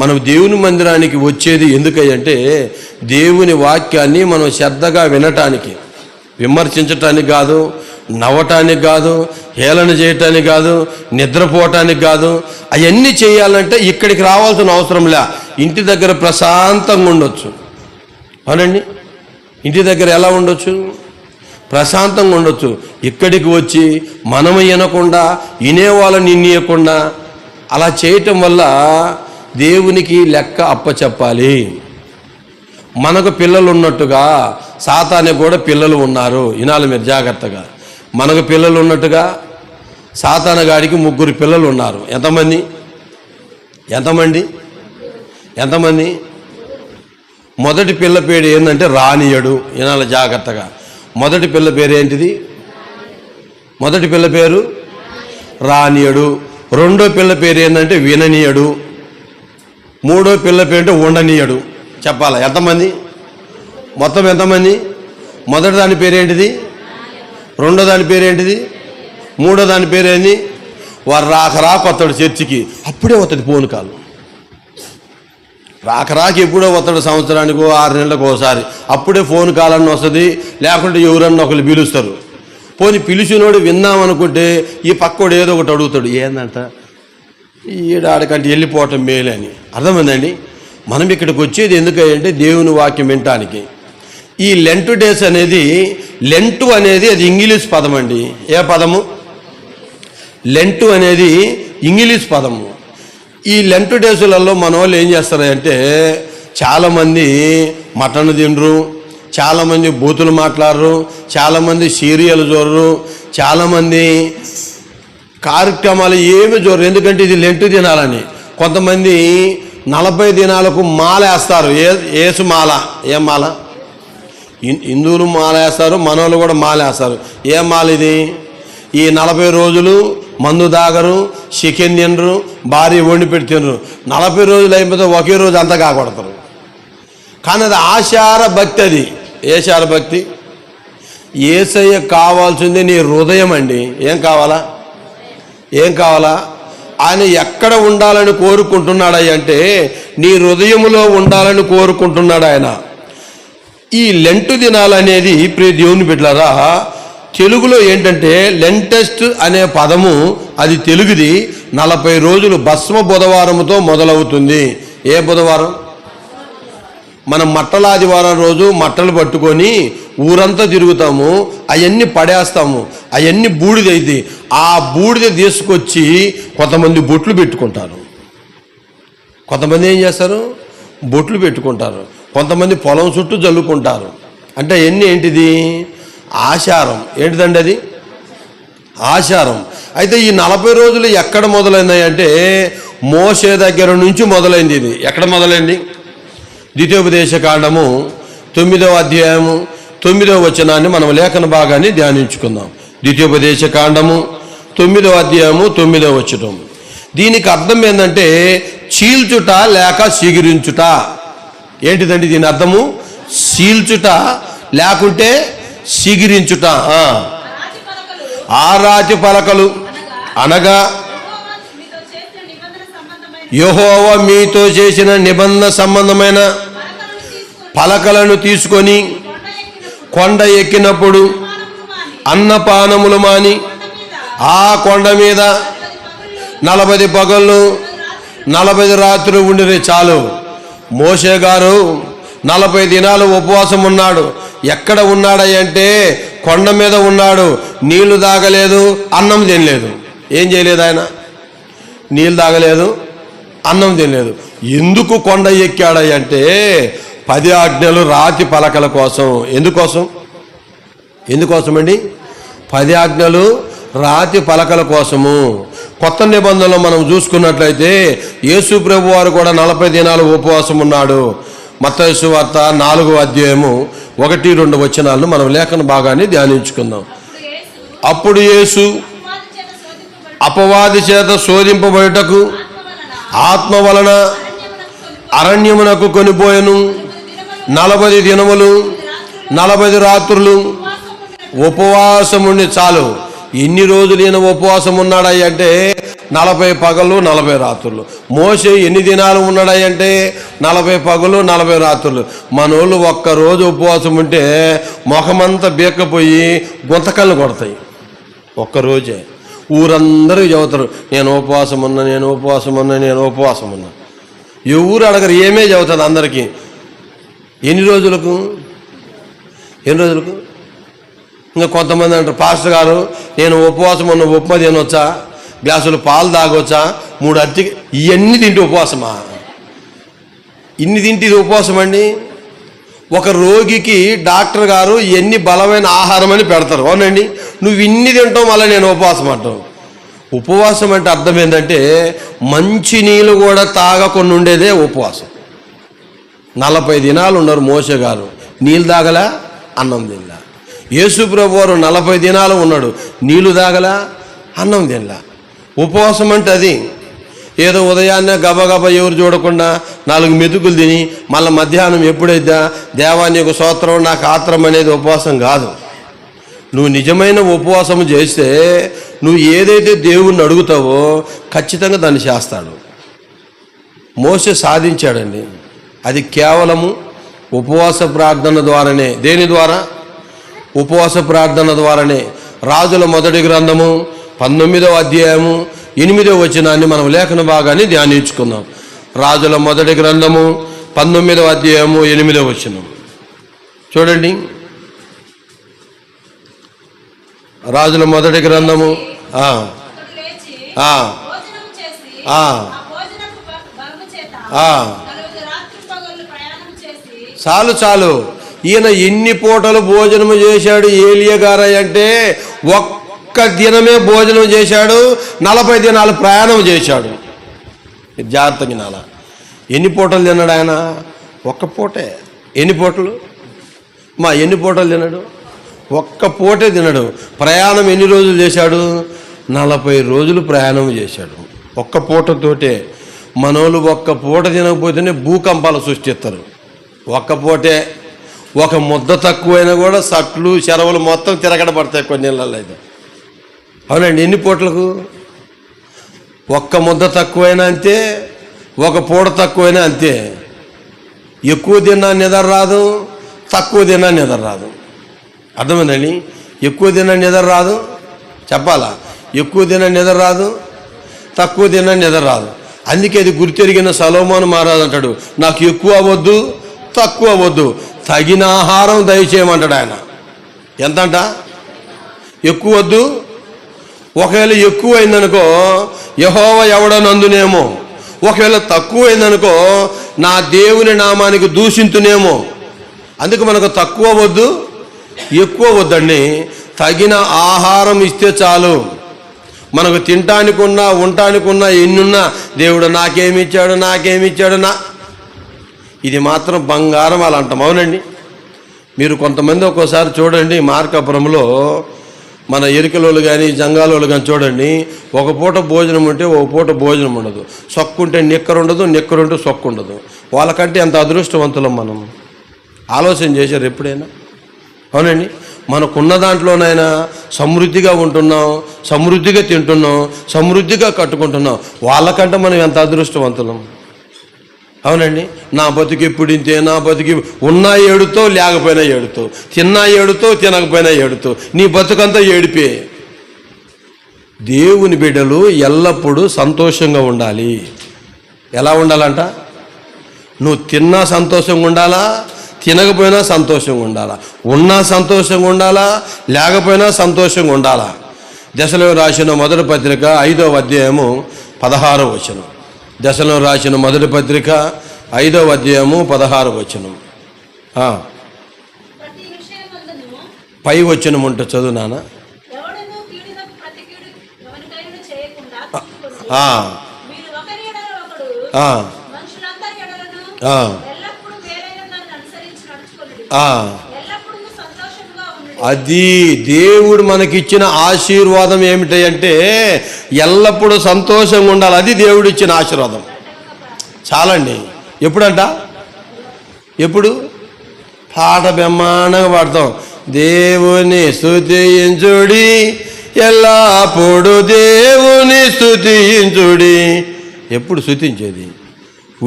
మనం దేవుని మందిరానికి వచ్చేది ఎందుకంటే దేవుని వాక్యాన్ని మనం శ్రద్ధగా వినటానికి, విమర్శించటానికి కాదు, నవ్వటానికి కాదు, హేళన చేయటానికి కాదు, నిద్రపోవటానికి కాదు. అవన్నీ చేయాలంటే ఇక్కడికి రావాల్సిన అవసరం లే. ఇంటి దగ్గర ప్రశాంతంగా ఉండొచ్చు. అవునండి, ఇంటి దగ్గర ఎలా ఉండొచ్చు? ప్రశాంతంగా ఉండొచ్చు. ఇక్కడికి వచ్చి మనము వినకుండా, వినేవాళ్ళని వినియకుండా అలా చేయటం వల్ల దేవునికి లెక్క అప్పచెప్పాలి. మనకు పిల్లలు ఉన్నట్టుగా సాతానికి కూడా పిల్లలు ఉన్నారు. వినాలి మీరు జాగ్రత్తగా. మనకు పిల్లలు ఉన్నట్టుగా సాతాను గాడికి 3 పిల్లలు ఉన్నారు. ఎంతమంది? మొదటి పిల్ల పేరు ఏంటంటే రానియడు. వినాలి జాగ్రత్తగా. మొదటి పిల్ల పేరు ఏంటిది? మొదటి పిల్ల పేరు రానియడు. రెండో పిల్ల పేరు ఏంటంటే విననీయడు. మూడో పిల్ల పేరు ఉండనీయడు. చెప్పాలా ఎంతమంది? మొత్తం ఎంతమంది? మొదటి దాని పేరేంటిది? రెండో దాని పేరేంటిది? మూడో దాని పేరేంది? వారు రాక వస్తాడు చర్చికి, అప్పుడే వస్తుంది ఫోన్ కాల్. రాక ఎప్పుడో వస్తాడు, సంవత్సరానికి 6 నెలలకు ఒకసారి, అప్పుడే ఫోన్ కాల్ అన్న వస్తుంది. లేకుంటే ఎవరన్నా ఒకరు పిలుస్తారు. పోని పిలిచినోడు విందామనుకుంటే ఈ పక్కోడు ఏదో ఒకటి అడుగుతాడు, ఏందంట ఈడాడికంటే వెళ్ళిపోవటం మేలే అని. అర్థమైందండి? మనం ఇక్కడికి వచ్చేది ఎందుకంటే దేవుని వాక్యం వినటానికి. ఈ లెంట్ డేస్ అనేది, లెంటు అనేది అది ఇంగ్లీష్ పదం అండి. ఏ పదము? లెంటు అనేది ఇంగ్లీష్ పదము. ఈ లెంట్ డేసులలో మన వాళ్ళు ఏం చేస్తారంటే, చాలామంది మటన్ తినరు, చాలామంది బూతులు మాట్లాడరు, చాలామంది సీరియల్ చూడరు, చాలామంది కార్యక్రమాలు ఏమి చూడరు. ఎందుకంటే ఇది లెంటు తినాలని. కొంతమంది 40 దినాలకు మాల వేస్తారు. ఏసు మాల. ఏం మాల? హిందువులు మాల వేస్తారు, మనోళ్ళు కూడా మాల వేస్తారు. ఏం మాల ఇది? ఈ 40 రోజులు మందు తాగరు, చికెన్ తినరు, భార్య వండి పెట్టి తినరు. 40 రోజులు అయిపోతే ఒకే రోజు అంతా కాకొడతారు. కానీ అది ఆచార భక్తి. అది ఏచార భక్తి. ఏసయ్య కావాల్సింది నీ హృదయం అండి. ఏం కావాలా? ఆయన ఎక్కడ ఉండాలని కోరుకుంటున్నాడు అంటే నీ హృదయములో ఉండాలని కోరుకుంటున్నాడు ఆయన. ఈ లెంటు దినాలనేది ప్రియ దేవుని బిడ్డలారా, తెలుగులో ఏంటంటే లెంటెస్ట్ అనే పదము, అది తెలుగుది. 40 రోజులు భస్మ బుధవారంతో మొదలవుతుంది. ఏ బుధవారం? మనం మట్టల ఆదివారం రోజు మట్టలు పట్టుకొని ఊరంతా తిరుగుతాము, అవన్నీ పడేస్తాము, అవన్నీ బూడిదైతే ఆ బూడిద తీసుకొచ్చి కొంతమంది బొట్లు పెట్టుకుంటారు. కొంతమంది ఏం చేస్తారు? బొట్లు పెట్టుకుంటారు. కొంతమంది పొలం చుట్టూ జల్లుకుంటారు. అంటే ఏంటిది? ఆచారం. ఏంటిదండి అది? ఆచారం. అయితే ఈ 40 రోజులు ఎక్కడ మొదలైనాయంటే మోషే దగ్గర నుంచి మొదలైంది. ఇది ఎక్కడ మొదలైంది? ద్వితీయోపదేశ కాండము 9వ అధ్యాయము 9వ వచనాన్ని మనం లేఖన భాగాన్ని ధ్యానించుకుందాం. ద్వితీయోపదేశ కాండము 9వ అధ్యాయము 9వ వచనం. దీనికి అర్థం ఏంటంటే చీల్చుట లేక సిగిరించుట. ఏంటిదండి దీని అర్థము? చీల్చుట లేకుంటే సిగిరించుట. ఆరాతి పలకలు అనగా యెహోవా మీతో చేసిన నిబంధన సంబంధమైన పలకలను తీసుకొని కొండ ఎక్కినప్పుడు అన్నపానములు మాని ఆ కొండ మీద 40 పగళ్ళు 40 రాత్రులు ఉండిరే చాలు. మోషే గారు 40 దినాలు ఉపవాసం ఉన్నాడు. ఎక్కడ ఉన్నాడంటే కొండ మీద ఉన్నాడు. నీళ్లు తాగలేదు, అన్నం తినలేదు. ఏం చేయలేదు ఆయన? నీళ్ళు తాగలేదు, అన్నం తినలేదు. ఎందుకు కొండ ఎక్కాడంటే 10 ఆజ్ఞలు రాతి పలకల కోసం. ఎందుకోసమండి? 10 ఆజ్ఞలు రాతి పలకల కోసము. కొత్త నిబంధనలో మనం చూసుకున్నట్లయితే యేసు ప్రభు వారు కూడా 40 దినాలు ఉపవాసం ఉన్నాడు. మత్తయి సువార్త 4వ అధ్యాయము 1-2 వచనాలను మనం లేఖన భాగాన్ని ధ్యానించుకుందాం. అప్పుడు యేసు అపవాది చేత శోధింపబడుటకు ఆత్మ వలన అరణ్యమునకు కొనిపోయెను. 40 దినములు 40 రాత్రులు ఉపవాసముండి చాలు. ఎన్ని రోజులు ఈయన ఉపవాసం ఉన్నాడంటే 40 పగలు 40 రాత్రులు. మోషే ఎన్ని దినాలు ఉన్నాడంటే 40 పగలు 40 రాత్రులు. మనోళ్ళు ఒక్కరోజు ఉపవాసం ఉంటే ముఖమంతా బీక్కపోయి గుంతకళ్ళు కొడతాయి. ఒక్కరోజే ఊరందరూ చెబుతారు, నేను ఉపవాసం ఉన్నా. ఎవరు అడగరు, ఏమే చెబుతుంది అందరికీ. ఎన్ని రోజులకు? ఇంకా కొంతమంది అంటారు, పాస్టర్ గారు నేను ఉపవాసం ఉన్న ఉప్మా తినొచ్చా, గ్లాసులు పాలు తాగొచ్చా, 3 అరటి, ఇవన్నీ తింటే ఉపవాసమా? ఇన్ని తింటే ఇది ఉపవాసం అండి? ఒక రోగికి డాక్టర్ గారు ఎన్ని బలమైన ఆహారం అని పెడతారు, అవునండి. నువ్వు ఇన్ని తింటావు, మళ్ళీ నేను ఉపవాసం అంటావు. ఉపవాసం అంటే అర్థం ఏంటంటే మంచి నీళ్ళు కూడా తాగకుండా ఉండేదే ఉపవాసం. 40 దినాలు ఉన్నారు మోషే గారు, నీళ్ళు తాగలా, అన్నం తినలా. యేసు ప్రభు వారు 40 దినాలు ఉన్నాడు, నీళ్లు తాగలా, అన్నం తినలా. ఉపవాసం అంటే అది. ఏదో ఉదయాన్నే గబగబా ఎవరు చూడకుండా 4 మెతుకులు తిని మళ్ళీ మధ్యాహ్నం ఎప్పుడైతే దేవా నీకు స్తోత్రం నాకు ఆత్రం అనేది ఉపవాసం కాదు. నువ్వు నిజమైన ఉపవాసం చేస్తే నువ్వు ఏదైతే దేవుణ్ణి అడుగుతావో ఖచ్చితంగా దాన్ని చేస్తాడు. మోషే సాధించాడండి. అది కేవలము ఉపవాస ప్రార్థన ద్వారానే. దేని ద్వారా? ఉపవాస ప్రార్థన ద్వారానే. రాజుల మొదటి గ్రంథము 19వ అధ్యాయము 8వ వచనాన్ని మనం లేఖన భాగాన్ని ధ్యానించుకుందాం. రాజుల మొదటి గ్రంథము 19వ అధ్యాయము 8వ వచనం చూడండి. రాజుల మొదటి గ్రంథము చాలు చాలు. ఈయన ఎన్ని పూటలు భోజనము చేశాడు ఏలియా గారు అంటే? ఒక్క దినమే భోజనం చేశాడు, 40 దినాలు ప్రయాణం చేశాడు. జాగ్రత్తగా నాలా. ఎన్ని పూటలు తిన్నాడు ఆయన? ఒక్క పూటే. ఎన్ని పూటలు ఎన్ని పూటలు తిన్నాడు? ఒక్క పూటే తిన్నాడు. ప్రయాణం ఎన్ని రోజులు చేశాడు? 40 రోజులు ప్రయాణం చేశాడు ఒక్క పూటతోటే. మనోళ్ళు ఒక్క పూట తినకపోతేనే భూకంపాలు సృష్టిస్తారు. ఒక్క పూటే. ఒక ముద్ద తక్కువైనా కూడా సట్లు చెరవలు మొత్తం తిరగడ పడతాయి కొన్ని నీళ్ళల్లో అయితే, అవునండి. ఎన్ని పూటలకు? ఒక్క ముద్ద తక్కువైనా అంతే, ఒక పూట తక్కువైనా అంతే. ఎక్కువ తిన్నా నిద్ర రాదు, తక్కువ తిన్నా నిద్ర రాదు. అర్థమైందండి? ఎక్కువ తిన్నా నిద్ర రాదు, చెప్పాలా? ఎక్కువ తిన్నా నిద్ర రాదు, తక్కువ తిన్నా నిద్ర రాదు. అందుకే అది గుర్తెరిగిన సొలొమోను మహారాజు అంటాడు, నాకు ఎక్కువ అవ్వద్దు, తక్కువ అవ్వద్దు, తగిన ఆహారం దయచేయమంటాడు ఆయన. ఎంతంట? ఎక్కువ వద్దు. ఒకవేళ ఎక్కువ అయిందనుకో యెహోవా ఎవడనందునేమో, ఒకవేళ తక్కువ అయిందనుకో నా దేవుని నామానికి దూషించునేమో. అందుకు మనకు తక్కువ వద్దు, ఎక్కువ వద్దండి. తగిన ఆహారం ఇస్తే చాలు. మనకు తినటానికున్నా ఉండటానికున్నా ఎన్నున్నా దేవుడు నాకేమిచ్చాడు నాకేమిచ్చాడు ఇది మాత్రం బంగారం అలా అంటాం, అవునండి. మీరు కొంతమంది ఒక్కోసారి చూడండి, మార్కాపురంలో మన ఎరికలోళ్ళు కానీ జంగాలోళ్ళు కానీ చూడండి, ఒక పూట భోజనం ఉంటే ఒక పూట భోజనం ఉండదు, సొక్కుంటే నిక్కరు ఉండదు, నిక్కరుంటే సొక్కు ఉండదు. వాళ్ళకంటే ఎంత అదృష్టవంతులం మనం. ఆలోచన చేశారు ఎప్పుడైనా? అవునండి. మనకున్న దాంట్లోనైనా సమృద్ధిగా ఉంటున్నాం, సమృద్ధిగా తింటున్నాం, సమృద్ధిగా కట్టుకుంటున్నాం. వాళ్ళకంటే మనం ఎంత అదృష్టవంతులం, అవునండి. నా బతుకు ఎప్పుడు ఇంతే, నా బతుకు ఉన్నా ఏడుతో లేకపోయినా ఏడుతో, తిన్నా ఏడుతో తినకపోయినా ఏడుతో, నీ బతుకంతా ఏడిపే. దేవుని బిడ్డలు ఎల్లప్పుడూ సంతోషంగా ఉండాలి. ఎలా ఉండాలంట? నువ్వు తిన్నా సంతోషంగా ఉండాలా, తినకపోయినా సంతోషంగా ఉండాలా, ఉన్నా సంతోషంగా ఉండాలా, లేకపోయినా సంతోషంగా ఉండాలా. దశలో రాసిన మొదటి పత్రిక 5వ అధ్యాయము 16వ వచనం. దశలో రాసిన మొదటి పత్రిక 5వ అధ్యాయము 16వ వచనం. పై వచనం ఉంటే చదువు నాన్న. అది దేవుడు మనకిచ్చిన ఆశీర్వాదం ఏమిటంటే ఎల్లప్పుడూ సంతోషంగా ఉండాలి. అది దేవుడు ఇచ్చిన ఆశీర్వాదం. చాలండి. ఎప్పుడంట? ఎప్పుడు? పాట బ్రహ్మాండంగా పాడతాం, దేవుని స్తుతించుడి ఎల్లప్పుడు దేవుని స్తుతించుడి. ఎప్పుడు స్తుతించేది?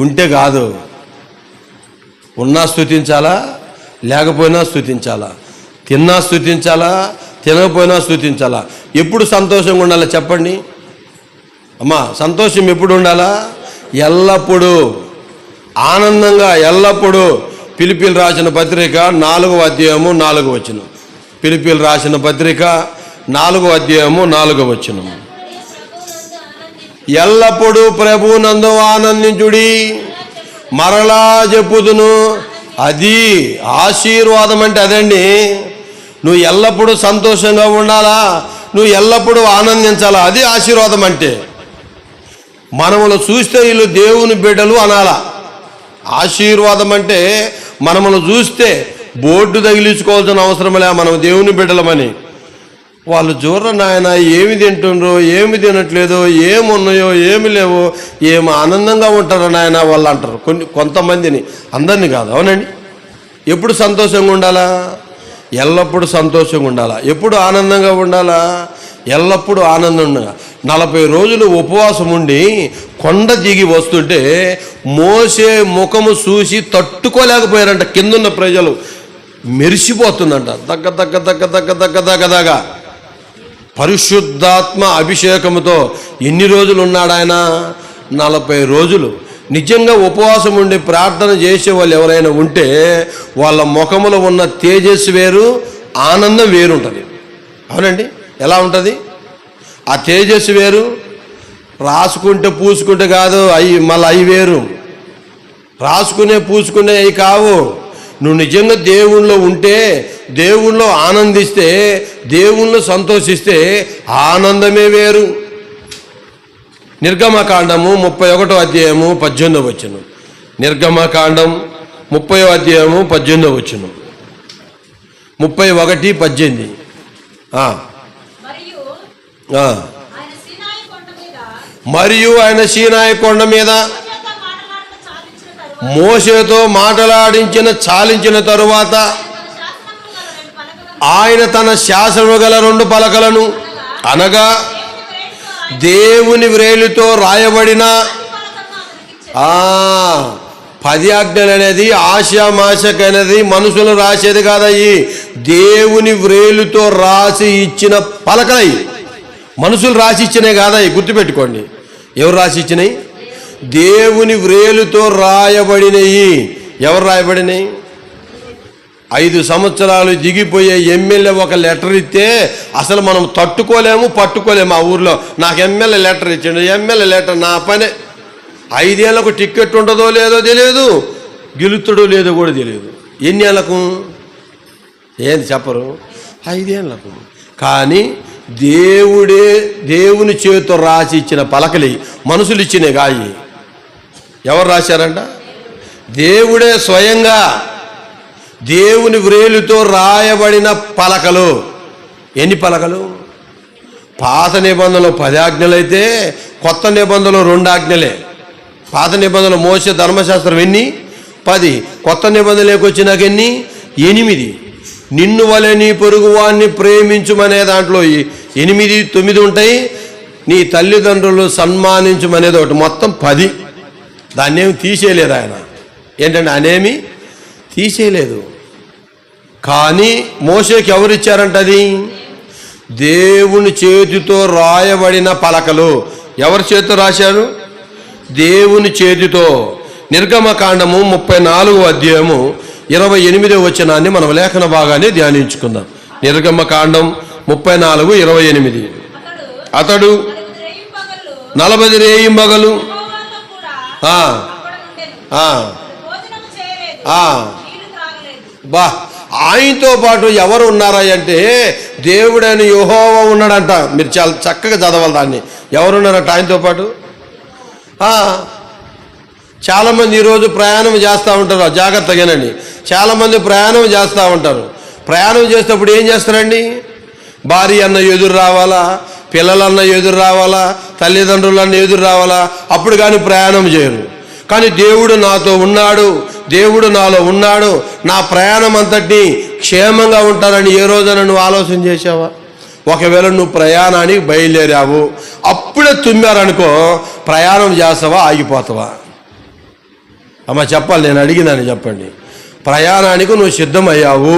ఉంటే కాదు, ఉన్నా స్తుతించాలా, లేకపోయినా స్తుతించాలా, తిన్నా స్తుతించాలా, తినకపోయినా స్తుతించాలా. ఎప్పుడు సంతోషంగా ఉండాలా చెప్పండి అమ్మా? సంతోషం ఎప్పుడు ఉండాలా? ఎల్లప్పుడూ ఆనందంగా, ఎల్లప్పుడూ. ఫిలిప్పీలు రాసిన పత్రిక 4వ అధ్యాయము 4వ వచనం. ఫిలిప్పీలు రాసిన పత్రిక 4వ అధ్యాయము 4వ వచనం. ఎల్లప్పుడూ ప్రభువునందు ఆనందించుడి, మరలా చెప్పుదును అది ఆశీర్వాదం అంటే అదండి. నువ్వు ఎల్లప్పుడూ సంతోషంగా ఉండాలా, నువ్వు ఎల్లప్పుడూ ఆనందించాలా, అది ఆశీర్వాదం అంటే. మనములు చూస్తే వీళ్ళు దేవుని బిడ్డలు అనాలా. ఆశీర్వాదం అంటే మనములు చూస్తే బోర్డు తగిలించుకోవాల్సిన అవసరం లే, మనం దేవుని బిడ్డలమని. వాళ్ళు చూడరు నాయన, ఏమి తింటుండ్రో ఏమి తినట్లేదో, ఏమున్నాయో ఏమి లేవో, ఏమి ఆనందంగా ఉంటారో నాయన వాళ్ళు అంటారు. కొంతమందిని, అందరినీ కాదు. అవునండి. ఎప్పుడు సంతోషంగా ఉండాలా? ఎల్లప్పుడూ సంతోషంగా ఉండాలా. ఎప్పుడు ఆనందంగా ఉండాలా? ఎల్లప్పుడూ ఆనందంగా. 40 రోజులు ఉపవాసం ఉండి కొండ దిగి వస్తుంటే మోసే ముఖము చూసి తట్టుకోలేకపోయారంట. కిందున్న ప్రజలు మెరిసిపోతుందంట. దగ్గ దగ్గ దగ్గ దగ్గ దగ్గ దగ్గ దగ్గ పరిశుద్ధాత్మ అభిషేకంతో. ఎన్ని రోజులు ఉన్నాడు ఆయన? 40 రోజులు. నిజంగా ఉపవాసం ఉండి ప్రార్థన చేసే వాళ్ళు ఎవరైనా ఉంటే వాళ్ళ ముఖములో ఉన్న తేజస్సు వేరు, ఆనందం వేరు ఉంటుంది. అవునండి. ఎలా ఉంటుంది? ఆ తేజస్సు వేరు. రాసుకుంటే పూసుకుంటే కాదు, మళ్ళీ అవి వేరు. రాసుకునే పూసుకునే అవి కావు. నువ్వు నిజంగా దేవుణ్ణిలో ఉంటే, దేవుణ్ణిలో ఆనందిస్తే, దేవుణ్ణిలో సంతోషిస్తే ఆనందమే వేరు. నిర్గమకాండము 31వ అధ్యాయము 18వ వచనం. నిర్గమకాండం 30వ అధ్యాయము 18వ వచనం. 31, 18. మరియు ఆయన సీనాయి కొండ మీద మోషేతో చాలించిన తరువాత ఆయన తన శాసనము గల 2 పలకలను, అనగా దేవుని వ్రేలితో రాయబడిన 10 ఆజ్ఞలు అనేది ఆశామాషకనేది మనుషులు రాసేది కాదయ్యి. దేవుని వ్రేలుతో రాసి ఇచ్చిన పలకలయ్యి. మనుషులు రాసి ఇచ్చినాయి కాదయ్యి, గుర్తుపెట్టుకోండి. ఎవరు రాసి ఇచ్చినాయి? దేవుని వ్రేలుతో రాయబడినవి. ఎవరు రాయబడినాయి? 5 సంవత్సరాలు దిగిపోయే ఎమ్మెల్యే ఒక లెటర్ ఇస్తే అసలు మనం తట్టుకోలేము, పట్టుకోలేము. ఆ ఊర్లో నాకు ఎమ్మెల్యే లెటర్ ఇచ్చాడు, ఎమ్మెల్యే లెటర్ నా పనే. 5 ఏళ్లకు టికెట్ ఉంటుందో లేదో తెలియదు, గెలుతుడో లేదో కూడా తెలియదు. ఎన్ని ఏళ్లకు ఏంది చెప్పరు? 5 ఏళ్లకు. కానీ దేవుని చేతితో రాసి ఇచ్చిన పలకలి, మనుషులు ఇచ్చినాయి కాయి. ఎవరు రాశారంట? దేవుడే స్వయంగా. దేవుని వ్రేలుతో రాయబడిన పలకలు. ఎన్ని పలకలు? పాత నిబంధనలో 10 ఆజ్ఞలు అయితే కొత్త నిబంధనలో 2 ఆజ్ఞలే. పాత నిబంధనలో మోసే ధర్మశాస్త్రం ఎన్ని? 10. కొత్త నిబంధనలోకి వచ్చినాక ఎన్ని? 8. నిన్ను వలె నీ పొరుగు వాణ్ణి ప్రేమించుమనే దాంట్లో 8, 9 ఉంటాయి. నీ తల్లిదండ్రులు సన్మానించుమనేది ఒకటి. మొత్తం 10. దాన్నేమి తీసేయలేదు ఆయన. ఏంటంటే అనేమి తీసేయలేదు. కానీ మోషేకి ఎవరిచ్చారంట? అది దేవుని చేతితో రాయబడిన పలకలు. ఎవరి చేతితో రాశారు? దేవుని చేతితో. నిర్గమకాండము 34వ అధ్యాయము 28వ వచనాన్ని మనం లేఖన భాగాన్ని ధ్యానించుకుందాం. నిర్గమకాండం 34, 28. అతడు 40 రేయింబగలు బా ఆయనతో పాటు ఎవరు ఉన్నారా అంటే దేవుడైన యెహోవా ఉన్నాడంట. మీరు చాలా చక్కగా చదవాలి దాన్ని. ఎవరున్నారంట ఆయనతో పాటు? చాలామంది ఈరోజు ప్రయాణం చేస్తూ ఉంటారు. జాగ్రత్తగానండి. చాలామంది ప్రయాణం చేస్తూ ఉంటారు. ప్రయాణం చేసేటప్పుడు ఏం చేస్తారండి? భార్య అన్న ఎదురు రావాలా, పిల్లలన్న ఎదురు రావాలా, తల్లిదండ్రులన్న ఎదురు రావాలా, అప్పుడు కానీ ప్రయాణం చేయరు. కానీ దేవుడు నాతో ఉన్నాడు, దేవుడు నాలో ఉన్నాడు, నా ప్రయాణం అంతటినీ క్షేమంగా ఉంటానని ఏ రోజైనా నువ్వు ఆలోచన చేసావా? ఒకవేళ నువ్వు ప్రయాణానికి బయలుదేరావు, అప్పుడే తుమ్మారనుకో, ప్రయాణం చేస్తావా, ఆగిపోతావా? అమ్మ చెప్పాలి, నేను అడిగిందని చెప్పండి. ప్రయాణానికి నువ్వు సిద్ధమయ్యావు,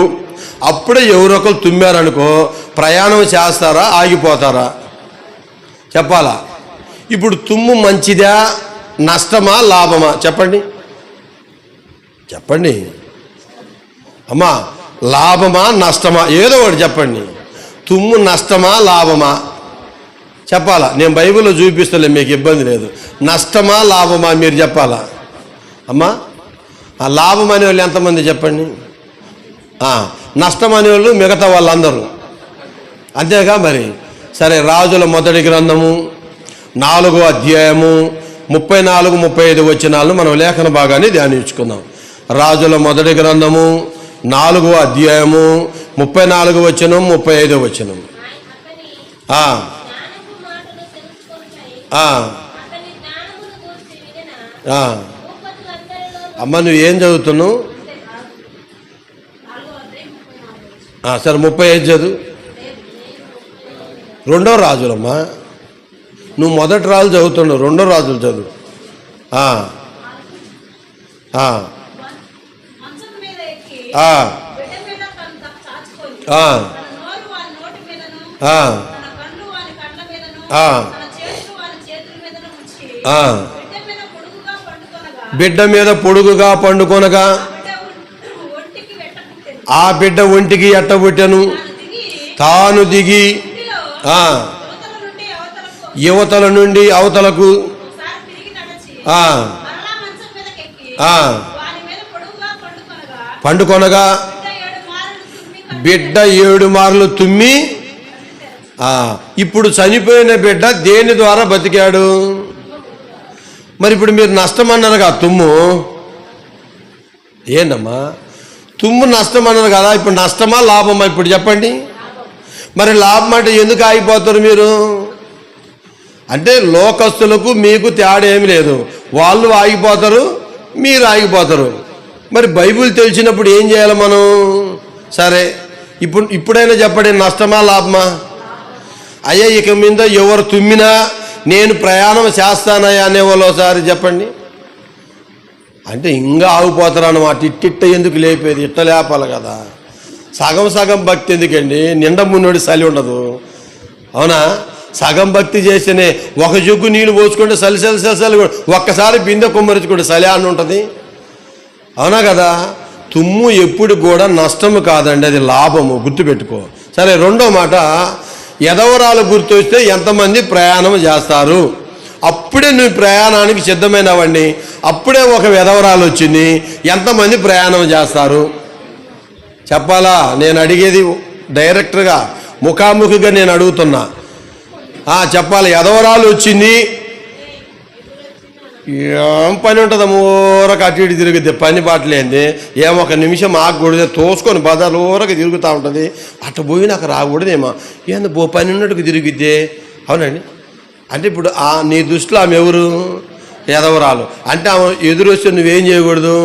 అప్పుడే ఎవరొకరు తుమ్మారనుకో, ప్రయాణం చేస్తారా, ఆగిపోతారా? చెప్పాలా? ఇప్పుడు తుమ్ము మంచిదా, నష్టమా, లాభమా? చెప్పండి చెప్పండి అమ్మా. లాభమా, నష్టమా? ఏదో ఒకటి చెప్పండి. తుమ్ము నష్టమా, లాభమా? చెప్పాలా? నేను బైబిల్లో చూపిస్తలే, మీకు ఇబ్బంది లేదు. నష్టమా, లాభమా మీరు చెప్పాలా అమ్మా? ఆ లాభం అనేవాళ్ళు ఎంతమంది చెప్పండి? నష్టం అనేవాళ్ళు మిగతా వాళ్ళందరూ, అంతేగా మరి. సరే, రాజుల మొదటి గ్రంథము 4వ అధ్యాయము 34-35 వచనాలను మనం లేఖన భాగాన్ని ధ్యానించుకుందాం. రాజుల మొదటి గ్రంథము 4వ అధ్యాయము 34 వచనం 35 వచనం. అమ్మ నువ్వేం చదువుతున్నావు? సరే 35 చదువు. 2వ రాజులమ్మా, నువ్వు మొదటి రాజు చదువుతున్నావు, 2వ రాజులు చదువు. బిడ్డ మీద పొడుగుగా పండుకొనగా ఆ బిడ్డ ఒంటికి ఎట్టబుట్టెను, తాను దిగి యువతల నుండి అవతలకు పండుకొనగా బిడ్డ 7 మార్లు తుమ్మి. ఇప్పుడు చనిపోయిన బిడ్డ దేని ద్వారా బతికాడు? మరి ఇప్పుడు మీరు నష్టం అన్నారుగా, తుమ్ము ఏంటమ్మా? తుమ్ము నష్టం అన్నారు కదా, ఇప్పుడు నష్టమా లాభమా? ఇప్పుడు చెప్పండి. మరి లాభం అంటే ఎందుకు ఆగిపోతారు మీరు? అంటే లోకస్తులకు మీకు తేడా ఏమి లేదు, వాళ్ళు ఆగిపోతారు, మీరు ఆగిపోతారు. మరి బైబిల్ తెలిసినప్పుడు ఏం చేయాలి మనం? సరే, ఇప్పుడైనా చెప్పండి, నష్టమా లాభమా? అయ్యా ఇక మీద ఎవరు తుమ్మినా నేను ప్రయాణం చేస్తానయ్యా అనేవాళ్ళు ఒకసారి చెప్పండి. అంటే ఇంకా ఆగిపోతారు అన్నమాట. ఇట్టిట్ట ఎందుకు లేపేది? ఇట్ట లేపాలి కదా. సగం సగం భక్తి ఎందుకండి? నిండా మున్నోడి చలి ఉండదు, అవునా? సగం భక్తి చేస్తేనే ఒక జుగ్గు నీళ్ళు పోసుకుంటే చలి ఒక్కసారి బిందె కుమ్మరించుకుంటే చలి అని ఉంటుంది, అవునా కదా? తుమ్ము ఎప్పుడు కూడా నష్టము కాదండి, అది లాభము, గుర్తుపెట్టుకో. సరే, 2వ మాట, ఎదవరాలు గుర్తొస్తే ఎంతమంది ప్రయాణం చేస్తారు? అప్పుడే నువ్వు ప్రయాణానికి సిద్ధమైనవండి, అప్పుడే ఒక ఎదవరాలు వచ్చింది, ఎంతమంది ప్రయాణం చేస్తారు చెప్పాలా? నేను అడిగేది డైరెక్ట్గా, ముఖాముఖిగా నేను అడుగుతున్నా. చెప్పాలి. ఎదవరాలు వచ్చింది, ఏం పని ఉంటుంది? ఊరక అటు ఇటు తిరుగుద్ది, పని బాటలేంది. ఏమో ఒక నిమిషం ఆగకూడదు, తోసుకొని బజార్లు ఊరక తిరుగుతూ ఉంటుంది. అటు పోయి నాకు రాకూడదేమో, ఏంది పని ఉన్నట్టుకు తిరిగిద్ది, అవునండి. అంటే ఇప్పుడు నీ దృష్టిలో ఆమె ఎవరు? ఎదవరాలు. అంటే ఆమె ఎదురొస్తే నువ్వేం చేయకూడదు?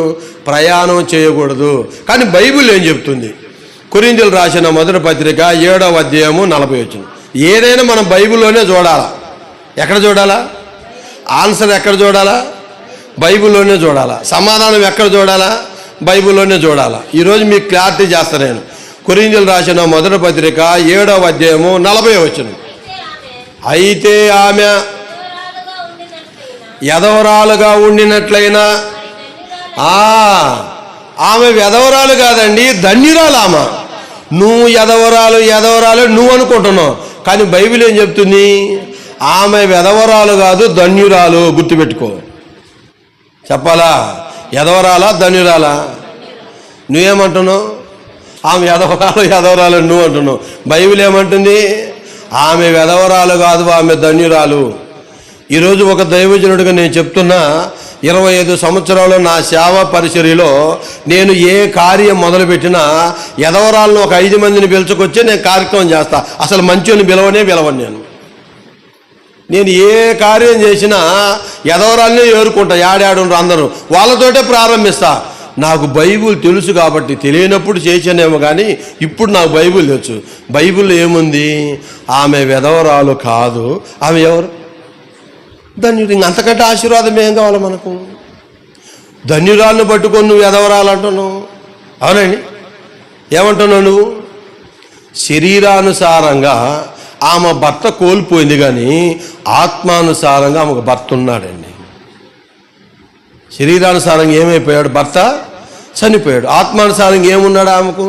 ప్రయాణం చేయకూడదు. కానీ బైబిల్ ఏం చెప్తుంది? కొరింథీయులకు రాసిన మొదటి పత్రిక 7వ అధ్యాయము 40 వచనం. ఏదైనా మనం బైబిల్లోనే చూడాలా. ఎక్కడ చూడాలా? ఆన్సర్ ఎక్కడ చూడాలా? బైబిల్లోనే చూడాలా. సమాధానం ఎక్కడ చూడాలా? బైబిల్లోనే చూడాలా. ఈరోజు మీకు క్లారిటీ చేస్తాను నేను. కొరింథీయులకు రాసిన మొదటి పత్రిక 7వ అధ్యాయము 40 వచనం. అయితే ఆమె ఎదవరాలుగా ఉండినట్లయినా, ఆమె ఎదవరాలు కాదండి, ధన్యురాలు. ఆమె నువ్వు ఎదవరాలు నువ్వు అనుకుంటున్నావు, కానీ బైబిల్ ఏం చెప్తుంది? ఆమె ఎదవరాలు కాదు, ధన్యురాలు. గుర్తుపెట్టుకో. చెప్పాలా? ఎదవరాలా ధన్యురాలా? నువ్వేమంటున్నావు? ఆమె ఎదవరాలు నువ్వు అంటున్నావు. బైబిల్ ఏమంటుంది? ఆమె ఎదవరాలు కాదు, ఆమె ధన్యురాలు. ఈరోజు ఒక దైవజనుడిగా నేను చెప్తున్నా, 25 సంవత్సరాలు నా సేవా పరిచర్యలో నేను ఏ కార్యం మొదలుపెట్టినా ఎదవరాలను ఒక 5 మందిని పిలుచుకొచ్చి నేను కార్యక్రమం చేస్తా. అసలు మంచిని పిలవను. నేను ఏ కార్యం చేసినా ఎదవరాలనే ఏరుకుంటా, ఏడాడు అందరూ వాళ్ళతోటే ప్రారంభిస్తా. నాకు బైబిల్ తెలుసు కాబట్టి, తెలియనప్పుడు చేసానేమో కానీ ఇప్పుడు నాకు బైబిల్ తెలుసు. బైబిల్లో ఏముంది? ఆమె ఎదవరాలు కాదు, ఆమె ఎవరు? ధన్యుడు. అంతకంటే ఆశీర్వాదం ఏం కావాలి మనకు? ధన్యురాలను పట్టుకొని నువ్వు ఎదవరాలు అంటున్నావు, అవునండి. ఏమంటున్నావు నువ్వు? శరీరానుసారంగా ఆమె భర్త కోల్పోయింది, కానీ ఆత్మానుసారంగా ఆమెకు భర్త ఉన్నాడండి. శరీరానుసారంగా ఏమైపోయాడు? భర్త చనిపోయాడు. ఆత్మానుసారంగా ఏమున్నాడు? ఆమెకు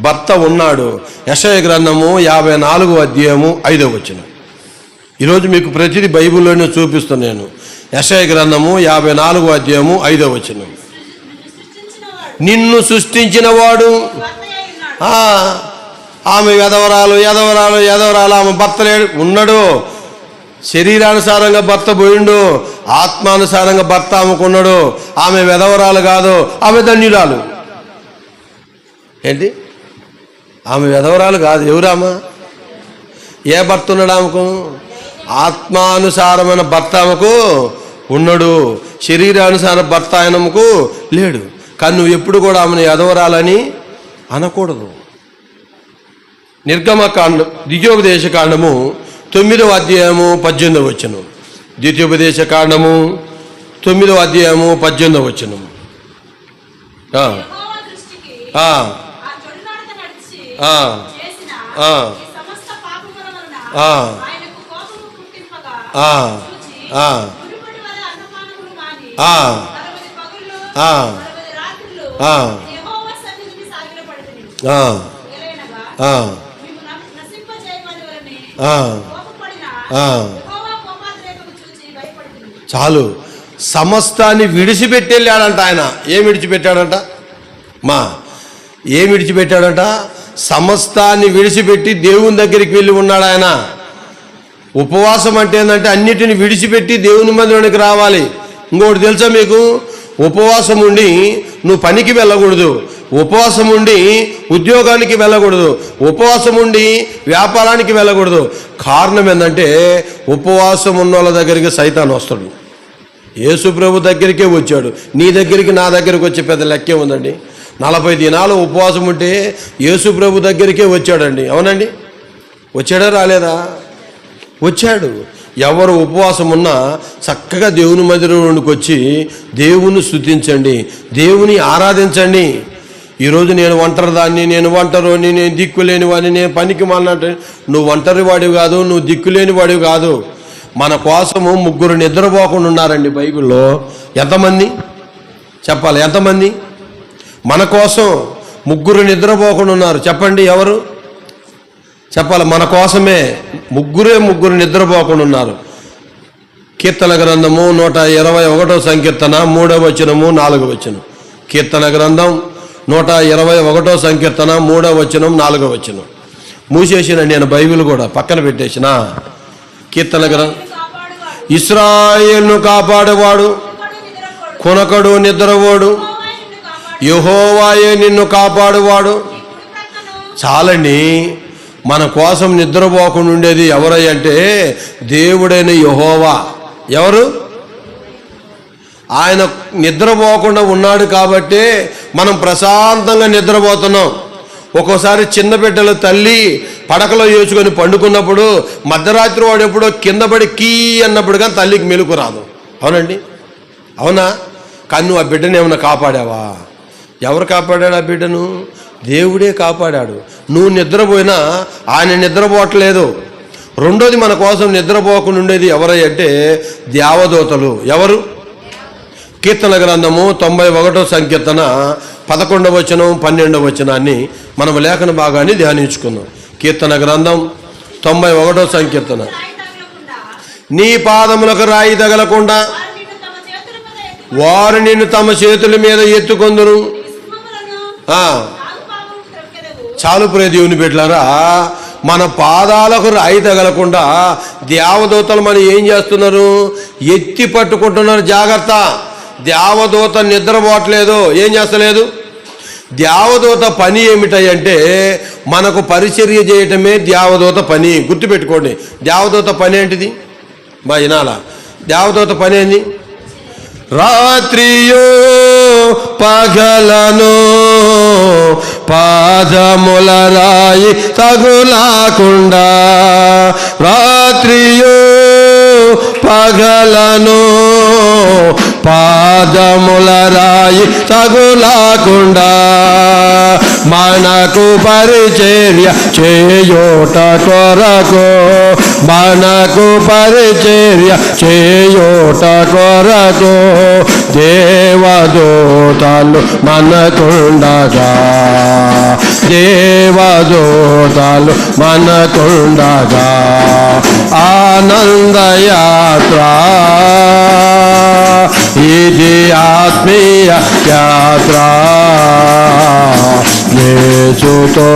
భర్త ఉన్నాడు. యెషయా గ్రంథము 54వ అధ్యాయము 5వ వచనం. ఈరోజు మీకు ప్రతిదీ బైబిల్లోనే చూపిస్తున్నాను. యెషయా గ్రంథము 54వ అధ్యాయము 5వ వచనం. నిన్ను సృష్టించిన వాడు. ఆమె ఎదవరాలు ఎదవరాలు ఎదవరాలు, ఆమె భర్త లేడు ఉన్నాడు. శరీరానుసారంగా భర్త పోయిండు, ఆత్మానుసారంగా భర్త ఆమెకున్నాడు. ఆమె వెధవరాలు కాదు, ఆమె ధన్యురాలు. ఏంటి? ఆమె వెధవరాలు కాదు. ఎవరామా? ఏ భర్త ఉన్నాడు ఆమెకు? ఆత్మానుసారమైన భర్త ఆమెకు ఉన్నాడు, శరీరానుసార భర్త ఆయనకు లేడు. కానీ నువ్వు ఎప్పుడు కూడా ఆమెను ఎదవరాలని అనకూడదు. నిర్గమకాండం, ద్వితీయోపదేశకాండము 9వ అధ్యాయము 18వ వచనం. ద్వితీయోపదేశకాండము 9వ అధ్యాయము 18వ వచనం. చాలు, సమస్తాన్ని విడిచిపెట్టెళ్ళాడంట ఆయన. ఏం విడిచిపెట్టాడంట? ఏం విడిచిపెట్టాడంట? సమస్తాన్ని విడిచిపెట్టి దేవుని దగ్గరికి వెళ్ళి ఉన్నాడు ఆయన. ఉపవాసం అంటే ఏంటంటే అన్నిటిని విడిచిపెట్టి దేవుని మందిరానికి రావాలి. ఇంకోటి తెలుసా మీకు? ఉపవాసం ఉండి నువ్వు పనికి వెళ్ళకూడదు, ఉపవాసం ఉండి ఉద్యోగానికి వెళ్ళకూడదు, ఉపవాసం ఉండి వ్యాపారానికి వెళ్ళకూడదు. కారణం ఏంటంటే ఉపవాసం ఉన్న వాళ్ళ దగ్గరికి సైతాన్ వస్తాడు. యేసు ప్రభు దగ్గరికే వచ్చాడు, నీ దగ్గరికి నా దగ్గరికి వచ్చే పెద్ద లెక్కే ఉందండి. 40 దినాలు ఉపవాసం ఉంటే యేసు ప్రభు దగ్గరికే వచ్చాడండి. అవునండి, వచ్చాడా రాలేదా? వచ్చాడు. ఎవరు ఉపవాసం ఉన్నా చక్కగా దేవుని మందిరంలోకి వచ్చి దేవుని స్తుతించండి, దేవుని ఆరాధించండి. ఈరోజు నేను ఒంటరి దాన్ని, నేను ఒంటరిని, నేను దిక్కులేని వాడిని, నేను పనికి మాలినట్టు. నువ్వు ఒంటరి వాడివి కాదు, నువ్వు దిక్కులేని వాడివి కాదు. మన కోసము 3 నిద్రపోకుండా ఉన్నారండి బైబిల్లో. ఎంతమంది చెప్పాలి? ఎంతమంది? మన కోసం 3 నిద్రపోకుండా ఉన్నారు. చెప్పండి ఎవరు? చెప్పాలి. మన కోసమే 3 నిద్రపోకుండా ఉన్నారు. కీర్తన గ్రంథము 121వ సంకీర్తన 3వ వచనము 4వ వచనం. కీర్తన గ్రంథం 121వ సంకీర్తన 3వ వచనం 4వ వచనం. మూసేసిన నేను బైబిల్ కూడా పక్కన పెట్టేసిన. కీర్తన గ్రంథం, ఇశ్రాయేలును కాపాడేవాడు, కొనకడు నిద్రపోడు, యెహోవాయే నిన్ను కాపాడువాడు. చాలండి. మన కోసం నిద్రపోకుండా ఉండేది ఎవరంటే దేవుడైన యెహోవా. ఎవరు? ఆయన నిద్రపోకుండా ఉన్నాడు కాబట్టే మనం ప్రశాంతంగా నిద్రపోతున్నాం. ఒక్కోసారి చిన్న బిడ్డల తల్లి పడకలో వేసుకొని పండుకున్నప్పుడు మధ్యరాత్రి వాడు ఎప్పుడో కింద పడి కీ అన్నప్పుడు కానీ తల్లికి మెలకు రాదు. అవునండి, అవునా? కానీ నువ్వు ఆ బిడ్డను ఏమైనా కాపాడావా? ఎవరు కాపాడాడు ఆ బిడ్డను? దేవుడే కాపాడాడు. నువ్వు నిద్రపోయినా ఆయన నిద్రపోవట్లేదు. రెండోది, మన కోసం నిద్రపోకుండా ఉండేది ఎవరంటే దేవదూతలు. ఎవరు? కీర్తన గ్రంథము 91వ సంకీర్తన 11వ వచనం 12వ వచనాన్ని మనం లేఖన భాగాన్ని ధ్యానించుకుందాం. కీర్తన గ్రంథం 91వ సంకీర్తన. నీ పాదములకు రాయి తగలకుండా వారు నిన్ను తమ చేతుల మీద ఎత్తుకొందురు. చాలు ప్రియ దేవుని బిడ్డలారా, మన పాదాలకు రాయి తగలకుండా దేవదూతలు మనం ఏం చేస్తున్నారు? ఎత్తి పట్టుకుంటున్నారు. జాగ్రత్త. దేవదూత నిద్రపోవట్లేదు. ఏం చేస్తలేదు? దేవదూత పని ఏమిటంటే మనకు పరిచర్య చేయటమే దేవదూత పని. గుర్తుపెట్టుకోండి. దేవదూత పని ఏంటిది? వినాలా? దేవదూత పని ఏంది? రాత్రియో పగలను పాదముల రాయి తగులాకుండా, రాత్రియో పగలను పాదముల రాయి తగులాకుండా మనకు పరిచర్య చేయుట కొరకు, మనకు పరిచర్య చేయుట కొరకు దేవదూతలు మనకుండగా, దేవదూతలు మనకుండగా ఆనందయాత్ర ఇది ఆత్మీయ యాత్ర యేసుతో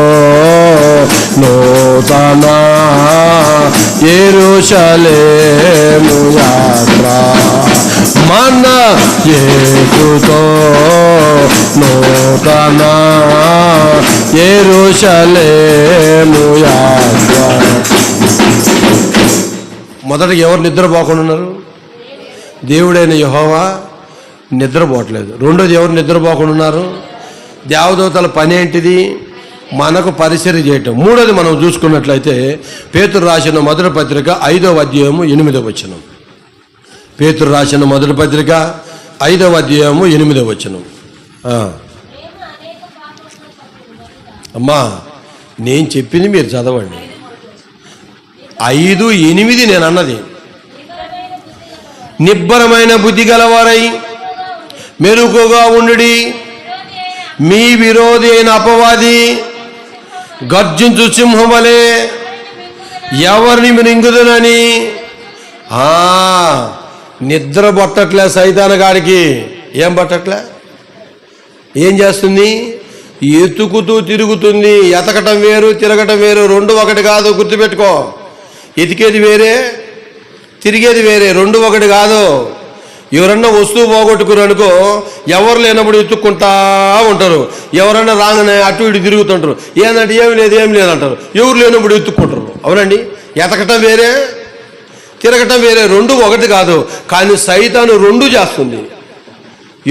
నూతన యెరూషలేము యాత్ర మన యేసుతో నూతన యెరూషలేము యాత్ర. మొదట ఎవరు నిద్రపోకుండా ఉన్నారు? దేవుడైన యెహోవా నిద్రపోవట్లేదు. రెండోది ఎవరు నిద్రపోకుండా ఉన్నారు? దేవదూతల పని ఏంటిది? మనకు పరిచర్య చేయటం. మూడోది మనం చూసుకున్నట్లయితే పేతురు రాసిన మొదటి పత్రిక 5వ అధ్యాయము 8వ వచనం. పేతురు రాసిన మొదటి పత్రిక 5వ అధ్యాయము 8వ వచనం. అమ్మా నేను చెప్పింది మీరు చదవండి. 5:8 నేను అన్నది. నిబ్బరమైన బుద్ధి గలవారై మెరుగుగా ఉండుడి, మీ విరోధి అయిన అపవాది గర్జించు సింహం వలె ఎవరిని మింగుదునని. నిద్ర పట్టట్లే సైతాన గాడికి. ఏం పట్టట్లే? ఏం చేస్తుంది? ఎతుకుతూ తిరుగుతుంది. ఎతకటం వేరు, తిరగటం వేరు, రెండు ఒకటి కాదు. గుర్తుపెట్టుకో, ఎతికేది వేరే, తిరిగేది వేరే, రెండు ఒకటి కాదు. ఎవరన్నా వస్తువు పోగొట్టుకురు అనుకో, ఎవరు లేనప్పుడు ఎత్తుక్కుంటా ఉంటారు. ఎవరన్నా రాగానే అటు ఇటు తిరుగుతుంటారు. ఏంటంటే ఏమి లేదు అంటారు. ఎవరు లేనప్పుడు ఎత్తుక్కుంటారు. అవునండి, ఎతకటం వేరే, తిరగటం వేరే, రెండు ఒకటి కాదు. కానీ సైతాను రెండు చేస్తుంది.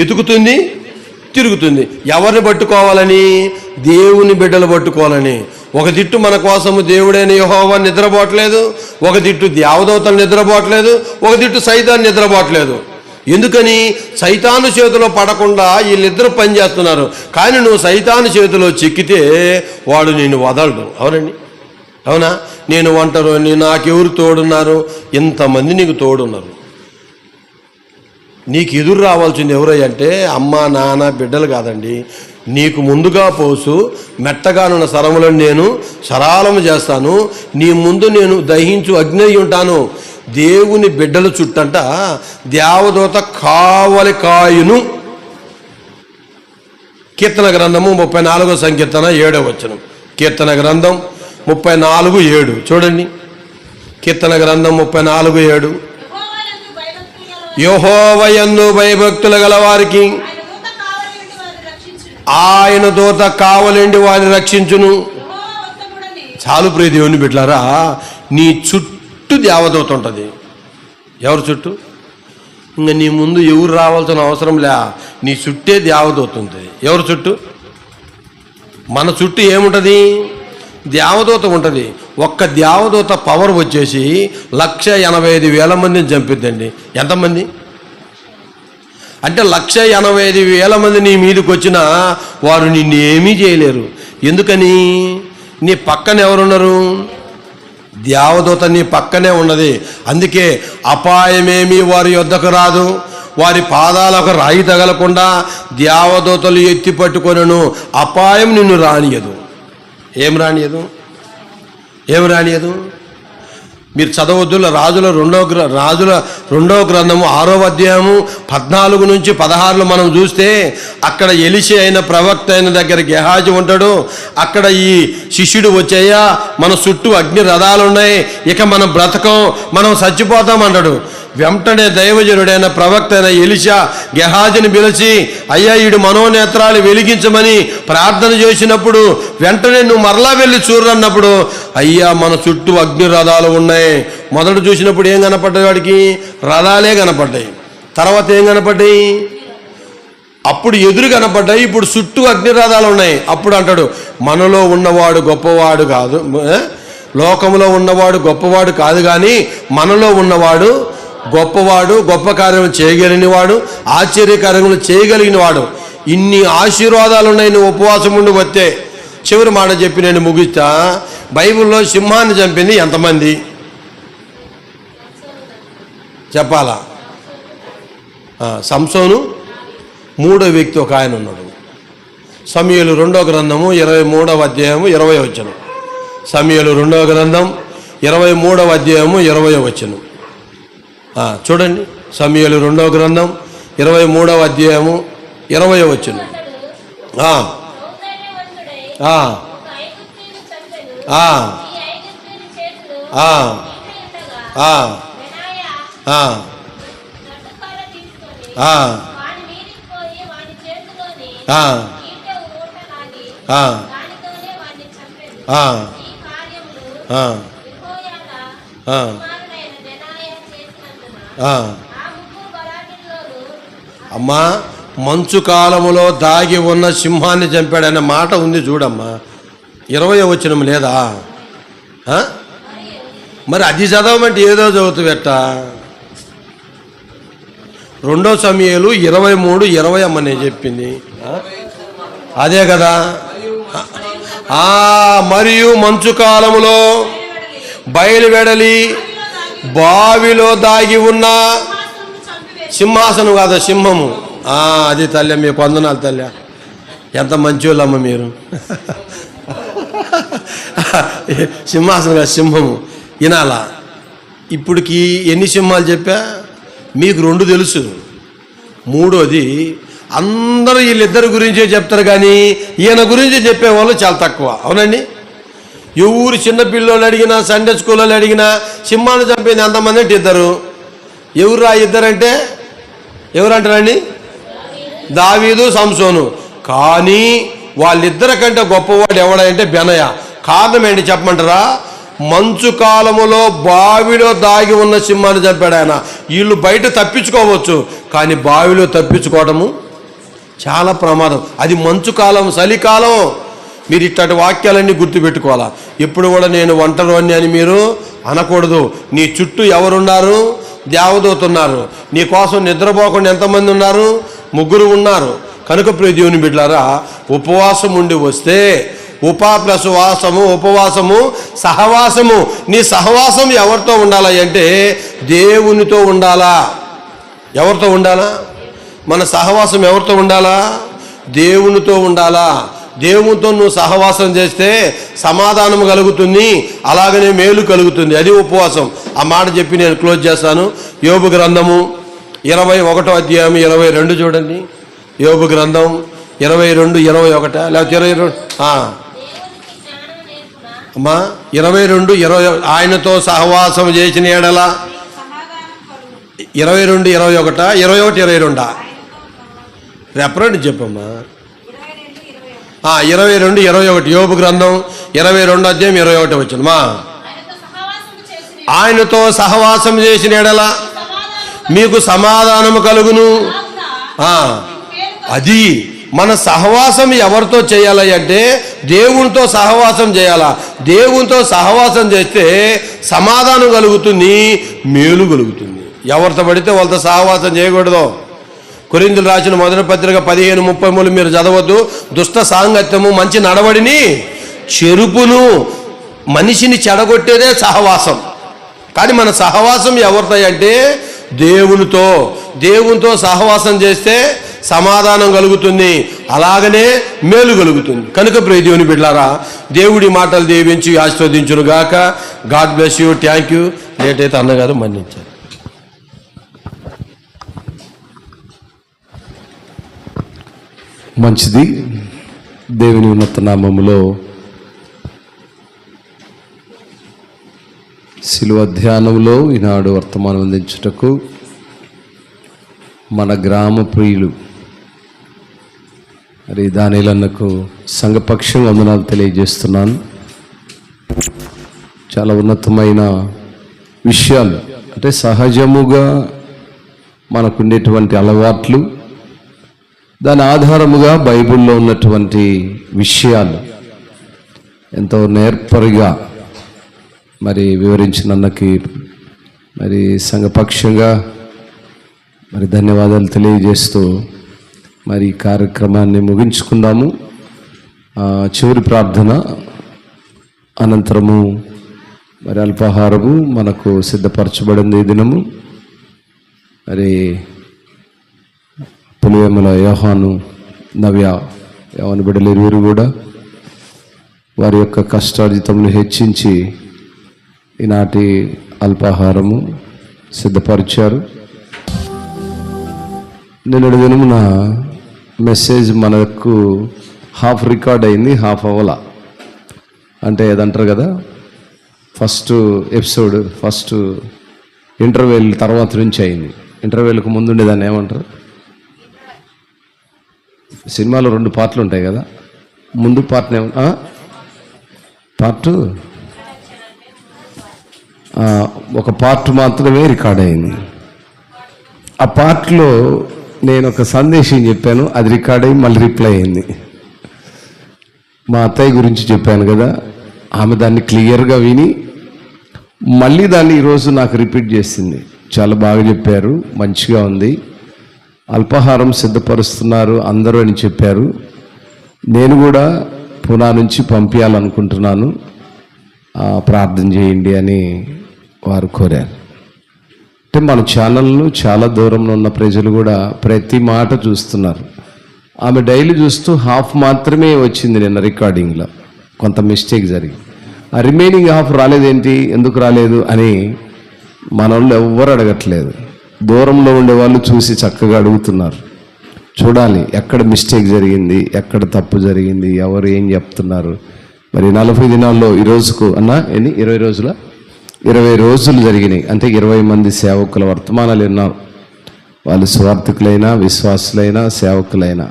ఎతుకుతుంది, తిరుగుతుంది. ఎవరిని పట్టుకోవాలని? దేవుని బిడ్డలు పట్టుకోవాలని. ఒక దిట్టు మన కోసము దేవుడైన యెహోవా నిద్రపోవట్లేదు, ఒక దిట్టు దేవదూతలు నిద్రపోవట్లేదు, ఒక దిట్టు సైతాను నిద్రపోవట్లేదు. ఎందుకని? సైతాను చేతిలో పడకుండా వీళ్ళిద్దరు పనిచేస్తున్నారు. కానీ నువ్వు సైతాను చేతిలో చిక్కితే వాడు నిన్ను వదలడు. అవునండి, అవునా? నేను ఒంటరిని, నాకెవరు తోడున్నారు? ఇంతమంది నీకు తోడున్నారు. నీకు ఎదురు రావాల్సింది ఎవరంటే అమ్మ, నాన్న, బిడ్డలు కాదండి. నీకు ముందుగా పోసు మెట్టగానున్న సరములను నేను సరాలము చేస్తాను. నీ ముందు నేను దహించు అగ్ని అయి ఉంటాను. దేవుని బిడ్డల చుట్టంట దేవదూత కావలి కాయును. కీర్తన గ్రంథము 34వ సంకీర్తన 7వ వచనం. కీర్తన గ్రంథం 34:7 చూడండి. కీర్తన గ్రంథం 34:7. యెహోవాయందు భయభక్తులు గల వారికి ఆయన దూత కావలేండి వారిని రక్షించును. చాలు ప్రియ దేవుని బిడ్డలారా, నీ చుట్టూ దేవదూత ఉంటుంది. ఎవరి చుట్టూ? ఇంకా నీ ముందు ఎవరు రావాల్సిన అవసరం లే, నీ చుట్టే దేవదూత ఉంటుంది. ఎవరి చుట్టూ? మన చుట్టూ ఏముంటుంది? దేవదూత ఉంటుంది. ఒక్క దేవదూత పవర్ వచ్చేసి 185,000 మందిని చంపిద్దండి. ఎంతమంది అంటే 185,000 మంది నీ మీదకి వచ్చినా వారు నిన్ను ఏమీ చేయలేరు. ఎందుకని? నీ పక్కన ఎవరున్నారు? దేవదూత నీ పక్కనే ఉన్నది. అందుకే అపాయమేమీ వారి యొద్దకు రాదు, వారి పాదాలకు రాయి తగలకుండా దేవదూతలు ఎత్తి పట్టుకొనను. అపాయం నిన్ను రానియదు. ఏం రానియదు? మీరు చదవద్దు. రాజుల రెండవ గ్రంథము 6వ అధ్యాయము 14 నుంచి 16 మనం చూస్తే అక్కడ ఎలీషా అయిన ప్రవక్త అయిన దగ్గర గెహాజీ ఉంటాడు. అక్కడ ఈ శిష్యుడు వచ్చాయా, మన చుట్టూ అగ్ని రథాలు ఉన్నాయి, ఇక మనం బ్రతకం, మనం చచ్చిపోతాం అంటాడు. వెంటనే దైవజనుడైన ప్రవక్త అయిన ఎలీషా గెహాజీని పిలిచి, అయ్యా ఈడు మనోనేత్రాలు వెలిగించమని ప్రార్థన చేసినప్పుడు వెంటనే నువ్వు మరలా వెళ్ళి చూడన్నప్పుడు, అయ్యా మన చుట్టూ అగ్ని రథాలు ఉన్నాయి. మొదట చూసినప్పుడు ఏం కనపడ్డాయి? వాడికి రథాలే కనపడ్డాయి. తర్వాత ఏం కనపడ్డాయి? అప్పుడు ఎదురు కనపడ్డాయి. ఇప్పుడు చుట్టూ అగ్ని రథాలు ఉన్నాయి. అప్పుడు అంటాడు, మనలో ఉన్నవాడు గొప్పవాడు కాదు, లోకంలో ఉన్నవాడు గొప్పవాడు కాదు, కానీ మనలో ఉన్నవాడు గొప్పవాడు, గొప్ప కార్యములు చేయగలిగినవాడు, ఆశ్చర్యకార్యములు చేయగలిగినవాడు. ఇన్ని ఆశీర్వాదాలు ఉన్నాయి నువ్వు ఉపవాసం ఉండి వస్తే. చివరి మాట చెప్పి నేను ముగిస్తా. బైబిల్లో సింహాన్ని చంపింది ఎంతమంది చెప్పాలా? సంసోను, మూడో వ్యక్తి ఒక ఆయన ఉన్నాడు. సమూయేలు 2వ గ్రంథము 23వ అధ్యాయము 20వ వచనం. సమూయేలు 2వ గ్రంథం 23వ అధ్యాయము 20వ వచనం చూడండి. సమూయేలు 2వ గ్రంథం 23వ అధ్యాయము 20వ వచనం. అమ్మా, మంచు కాలములో దాగి ఉన్న సింహాన్ని చంపాడనే మాట ఉంది చూడమ్మా. 20వ వచనం లేదా? మరి అది చదవమంటే ఏదో చదువుతావు ఎట్ట? 2 సమూయేలు 23:20 అమ్మ నేను చెప్పింది అదే కదా. మరియు మంచు కాలములో బయలువెడలి బావిలో దాగి ఉన్న సింహాసనం కాదు, సింహము. అది తల్లి, మీకు వందనాలు తల్లి, ఎంత మంచోళ్ళమ్మ మీరు. సింహాసనం కాదు, సింహము. వినాలా? ఇప్పటికి ఎన్ని సింహాలు చెప్పా మీకు? 2 తెలుసు. 3వది అందరూ వీళ్ళిద్దరి గురించే చెప్తారు, కానీ ఈయన గురించి చెప్పేవాళ్ళు చాలా తక్కువ. అవునండి? ఎవరు చిన్న పిల్లలు అడిగినా, సండే స్కూల్లో అడిగినా సింహాన్ని చంపేది ఎంతమంది అంటే 2. ఎవరు ఆ 2 అంటే? ఎవరంటారండి? దావీదు, సంసోను. కానీ వాళ్ళిద్దరి కంటే గొప్పవాడు ఎవడంటే బెనయ. కారణం ఏంటి చెప్పమంటారా? మంచు కాలములో బావిలో దాగి ఉన్న సింహాన్ని చంపాడు ఆయన. వీళ్ళు బయట తప్పించుకోవచ్చు, కానీ బావిలో తప్పించుకోవడము చాలా ప్రమాదం. అది మంచు కాలం, చలికాలం. మీరు ఇట్లాంటి వాక్యాలన్నీ గుర్తుపెట్టుకోవాలా. ఎప్పుడు కూడా నేను ఒంటరివాణ్ణి అని మీరు అనకూడదు. నీ చుట్టూ ఎవరున్నారు? దేవదూత ఉన్నారు. నీ కోసం నిద్రపోకుండా ఎంతమంది ఉన్నారు? 3 ఉన్నారు. కనుక ప్రియ దేవుని బిడ్డలారా, ఉపవాసం ఉండి వస్తే ప్లస్ వాసము, ఉపవాసము, సహవాసము. నీ సహవాసం ఎవరితో ఉండాలా అంటే దేవునితో ఉండాలా. ఎవరితో ఉండాలా? మన సహవాసం ఎవరితో ఉండాలా? దేవునితో ఉండాలా. దేవునితో నువ్వు సహవాసం చేస్తే సమాధానం కలుగుతుంది, అలాగనే మేలు కలుగుతుంది. అది ఉపవాసం. ఆ మాట చెప్పి నేను క్లోజ్ చేస్తాను. యోబు గ్రంథము 21వ అధ్యాయం 22 చూడండి. యోబు గ్రంథం 22:21 లేకపోతే 22 అమ్మా 22:20. ఆయనతో సహవాసం చేసిన ఎడల 22:21 21:22 రెఫరెంట్ చెప్పమ్మా. 22:21 యోబు గ్రంథం 22వ అధ్యాయం 21 వచ్చిందమ్మా. ఆయనతో సహవాసం చేసిన ఎడల మీకు సమాధానము కలుగును. అది మన సహవాసం ఎవరితో చేయాలి అంటే దేవునితో సహవాసం చేయాలా. దేవునితో సహవాసం చేస్తే సమాధానం కలుగుతుంది, మేలు కలుగుతుంది. ఎవరితో పడితే వాళ్ళతో సహవాసం చేయకూడదు. కొరింథీయులకు రాసిన మొదటి పత్రిక 15:33 మీరు చదవద్దు. దుష్ట సాంగత్యము మంచి నడవడిని చెరుపును. మనిషిని చెడగొట్టేదే సహవాసం. కానీ మన సహవాసం ఎవరితో అంటే దేవునితో సహవాసం చేస్తే సమాధానం కలుగుతుంది, అలాగనే మేలు కలుగుతుంది. కనుక ప్రియ దేవుని బిడ్డలారా, దేవుడి మాటలు దీవించి ఆశీర్వదించును గాక. God bless you. Thank you. Late అయితే అన్నగారు మన్నించారు. మంచిది. దేవుని ఉన్నత నామములో శిలువ ధ్యానంలో ఈనాడు వర్తమానం అందించుటకు మన గ్రామ ప్రియులు మరి దానిలన్నకు సంఘపక్షం వందనాలు తెలియజేస్తున్నాను. చాలా ఉన్నతమైన విషయాలు, అంటే సహజముగా మనకుండేటువంటి అలవాట్లు, దాని ఆధారముగా బైబిల్లో ఉన్నటువంటి విషయాలు ఎంతో నేర్పరిగా మరి వివరించినందుకు మరి సంఘపక్షంగా మరి ధన్యవాదాలు తెలియజేస్తూ మరి ఈ కార్యక్రమాన్ని ముగించుకుందాము. చివరి ప్రార్థన అనంతరము మరి అల్పాహారము మనకు సిద్ధపరచబడింది. ఈ దినము మరి పులివెమ్మల యోహాను, నవ్య, యవన బిడ్డలు ఇరువురు కూడా వారి యొక్క కష్టార్జితమును హెచ్చించి ఈనాటి అల్పాహారము సిద్ధపరిచారు. నిన్నటి దినమున మెసేజ్ మనకు హాఫ్ రికార్డ్ అయింది, హాఫ్ అవ్వలా. అంటే ఏదంటారు కదా, ఫస్ట్ ఎపిసోడ్ ఫస్ట్ ఇంటర్వెల్ తర్వాత నుంచి అయింది. ఇంటర్వెల్కి ముందుండే దాన్ని ఏమంటారు? సినిమాలో 2 పార్ట్లు ఉంటాయి కదా, ముందు పార్ట్ని పార్ట్ ఒక పార్ట్ మాత్రమే రికార్డ్ అయింది. ఆ పార్ట్లో నేను ఒక సందేశం చెప్పాను, అది రికార్డ్ అయ్యి మళ్ళీ రిప్లై అయింది. మా అత్తయ్య గురించి చెప్పాను కదా, ఆమె దాన్ని క్లియర్గా విని మళ్ళీ దాన్ని ఈరోజు నాకు రిపీట్ చేసింది. చాలా బాగా చెప్పారు, మంచిగా ఉంది, అల్పాహారం సిద్ధపరుస్తున్నారు అందరూ అని చెప్పారు. నేను కూడా పూనా నుంచి పంపించాలనుకుంటున్నాను, ప్రార్థన చేయండి అని వారు కోరారు. అంటే మన ఛానల్ను చాలా దూరంలో ఉన్న ప్రజలు కూడా ప్రతి మాట చూస్తున్నారు. ఆమె డైలీ చూస్తూ హాఫ్ మాత్రమే వచ్చింది నిన్న రికార్డింగ్లో, కొంత మిస్టేక్ జరిగి. ఆ రిమైనింగ్ హాఫ్ రాలేదేంటి, ఎందుకు రాలేదు అని మన వాళ్ళు ఎవ్వరు అడగట్లేదు. దూరంలో ఉండేవాళ్ళు చూసి చక్కగా అడుగుతున్నారు. చూడాలి ఎక్కడ మిస్టేక్ జరిగింది, ఎక్కడ తప్పు జరిగింది, ఎవరు ఏం చెప్తున్నారు. మరి 40 దినాల్లో ఈ రోజుకు ఎన్ని 20 రోజుల 20 రోజులు జరిగినాయి. అంటే 20 మంది సేవకుల వర్తమానాలు విన్నారు. వాళ్ళు స్వార్థకులైనా విశ్వాసులైనా సేవకులైనా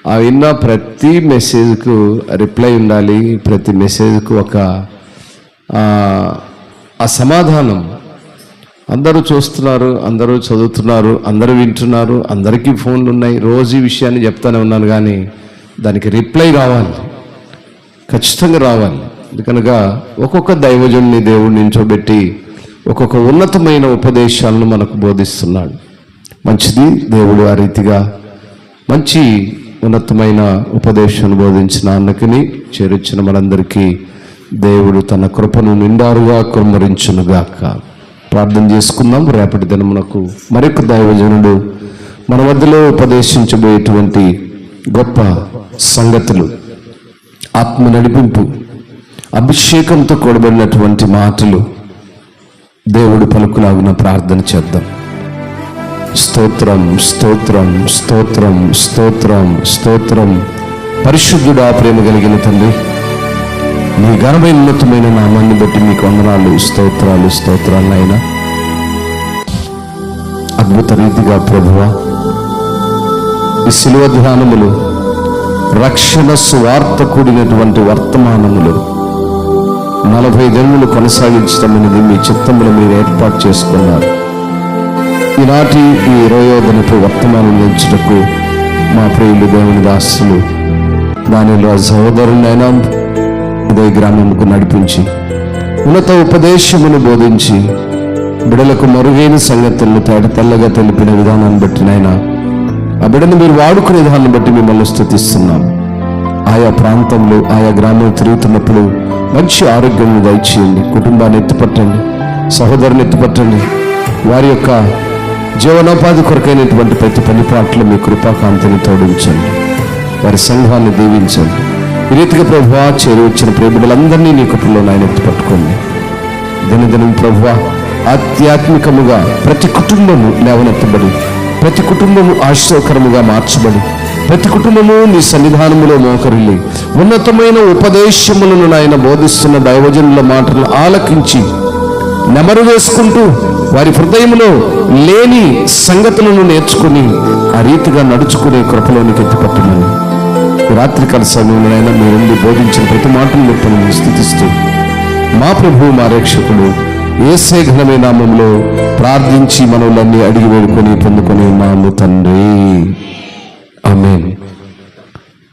ఆ విన్న ప్రతి మెసేజ్కు రిప్లై ఉండాలి, ప్రతి మెసేజ్కు ఒక ఆ సమాధానం. అందరూ చూస్తున్నారు, అందరూ చదువుతున్నారు, అందరూ వింటున్నారు, అందరికీ ఫోన్లు ఉన్నాయి. రోజు ఈ విషయాన్ని చెప్తానే ఉన్నాను, కానీ దానికి రిప్లై రావాలి, ఖచ్చితంగా రావాలి. కనుక ఒక్కొక్క దైవజనుని దేవుడు నించోబెట్టి ఒక్కొక్క ఉన్నతమైన ఉపదేశాలను మనకు బోధిస్తున్నాడు. మంచిది, దేవుడు ఆ రీతిగా మంచి ఉన్నతమైన ఉపదేశాన్ని బోధించిన అన్నకిని చేర్చిన మనందరికీ దేవుడు తన కృపను నిండారుగా కుమ్మరించునుగాక. ప్రార్థన చేసుకుందాం. రేపటి దినమునకు మరొక దైవజనుడు మన మధ్యలో ఉపదేశించబోయేటువంటి గొప్ప సంగతులు, ఆత్మ నడిపింపు, అభిషేకంతో కూడబడినటువంటి మాటలు దేవుడు పలుకులాగున ప్రార్థన చేద్దాం. స్తోత్రం స్తోత్రం స్తోత్రం స్తోత్రం స్తోత్రం. పరిశుద్ధుడా, ప్రేమ కలిగిన తండ్రి, నీ ఘనమైన ఉన్నతమైన నామాన్ని బట్టి మీకు వందనాలు, స్తోత్రాలు స్తోత్రాలైనా. అద్భుత రీతిగా ప్రభువా, ఈ శిలువ ధ్యానములు, రక్షణ సువార్త కూడినటువంటి వర్తమానములు 40 దినములు కొనసాగించడం అనేది మీ చిత్తములు మీరు ఏర్పాటు చేసుకున్నారు. ఈనాటి ఈ 20వ దినపు వర్తమానం నుంచుటకు మా ప్రియులు దేవుని దాసులు దానిలో సహోదరునైనా ఉదయ గ్రామముకు నడిపించి ఉన్నత ఉపదేశమును బోధించి బిడలకు మరుగైన సంగతులను తెల్లగా తెలిపిన విధానాన్ని బట్టి నాయన, ఆ బిడను మీరు వాడుకునే విధానాన్ని బట్టి మిమ్మల్ని స్తుతిస్తున్నాం. ఆయా ప్రాంతంలో ఆయా గ్రామంలో తిరుగుతున్నప్పుడు మంచి ఆరోగ్యం దయచేయండి, కుటుంబాన్ని ఎత్తుపట్టండి, సహోదరుని ఎత్తుపట్టండి. వారి యొక్క జీవనోపాధి కొరకైనటువంటి ప్రతి పనిపాట్లు మీ కృపాకాంతిని తోడించండి, వారి సంఘాన్ని దీవించండి. ఈ రీతిగా ప్రభువా, చేరి వచ్చిన ప్రేమికులందరినీ నీ కృపలో నాయన ఎత్తుపట్టుకోండి. దినదినం ప్రభువా, ఆధ్యాత్మికముగా ప్రతి కుటుంబము లేవనెత్తబడి, ప్రతి కుటుంబము ఆశ్చర్యకరముగా మార్చబడి, ప్రతి కుటుంబము నీ సన్నిధానములో మోకరిల్లి ఉన్నతమైన ఉపదేశములను నాయన బోధిస్తున్న దైవజనుల మాటలను ఆలకించి నెమరు వేసుకుంటూ వారి హృదయంలో లేని సంగతులను నేర్చుకుని ఆ రీతిగా నడుచుకునే కృపలోనికి ఎత్తిపట్టమని రాత్రికాల సమయంలోనైనా మీరుండి బోధించిన ప్రతి మాటను మిమ్మల్ని స్తుతిస్తూ మా ప్రభువు మా రక్షకుడు యేసే ఘనమైన నామములో ప్రార్థించి మనవులన్నీ అడిగి వేడుకొని పొందుకొని ఉన్నాము తండ్రి.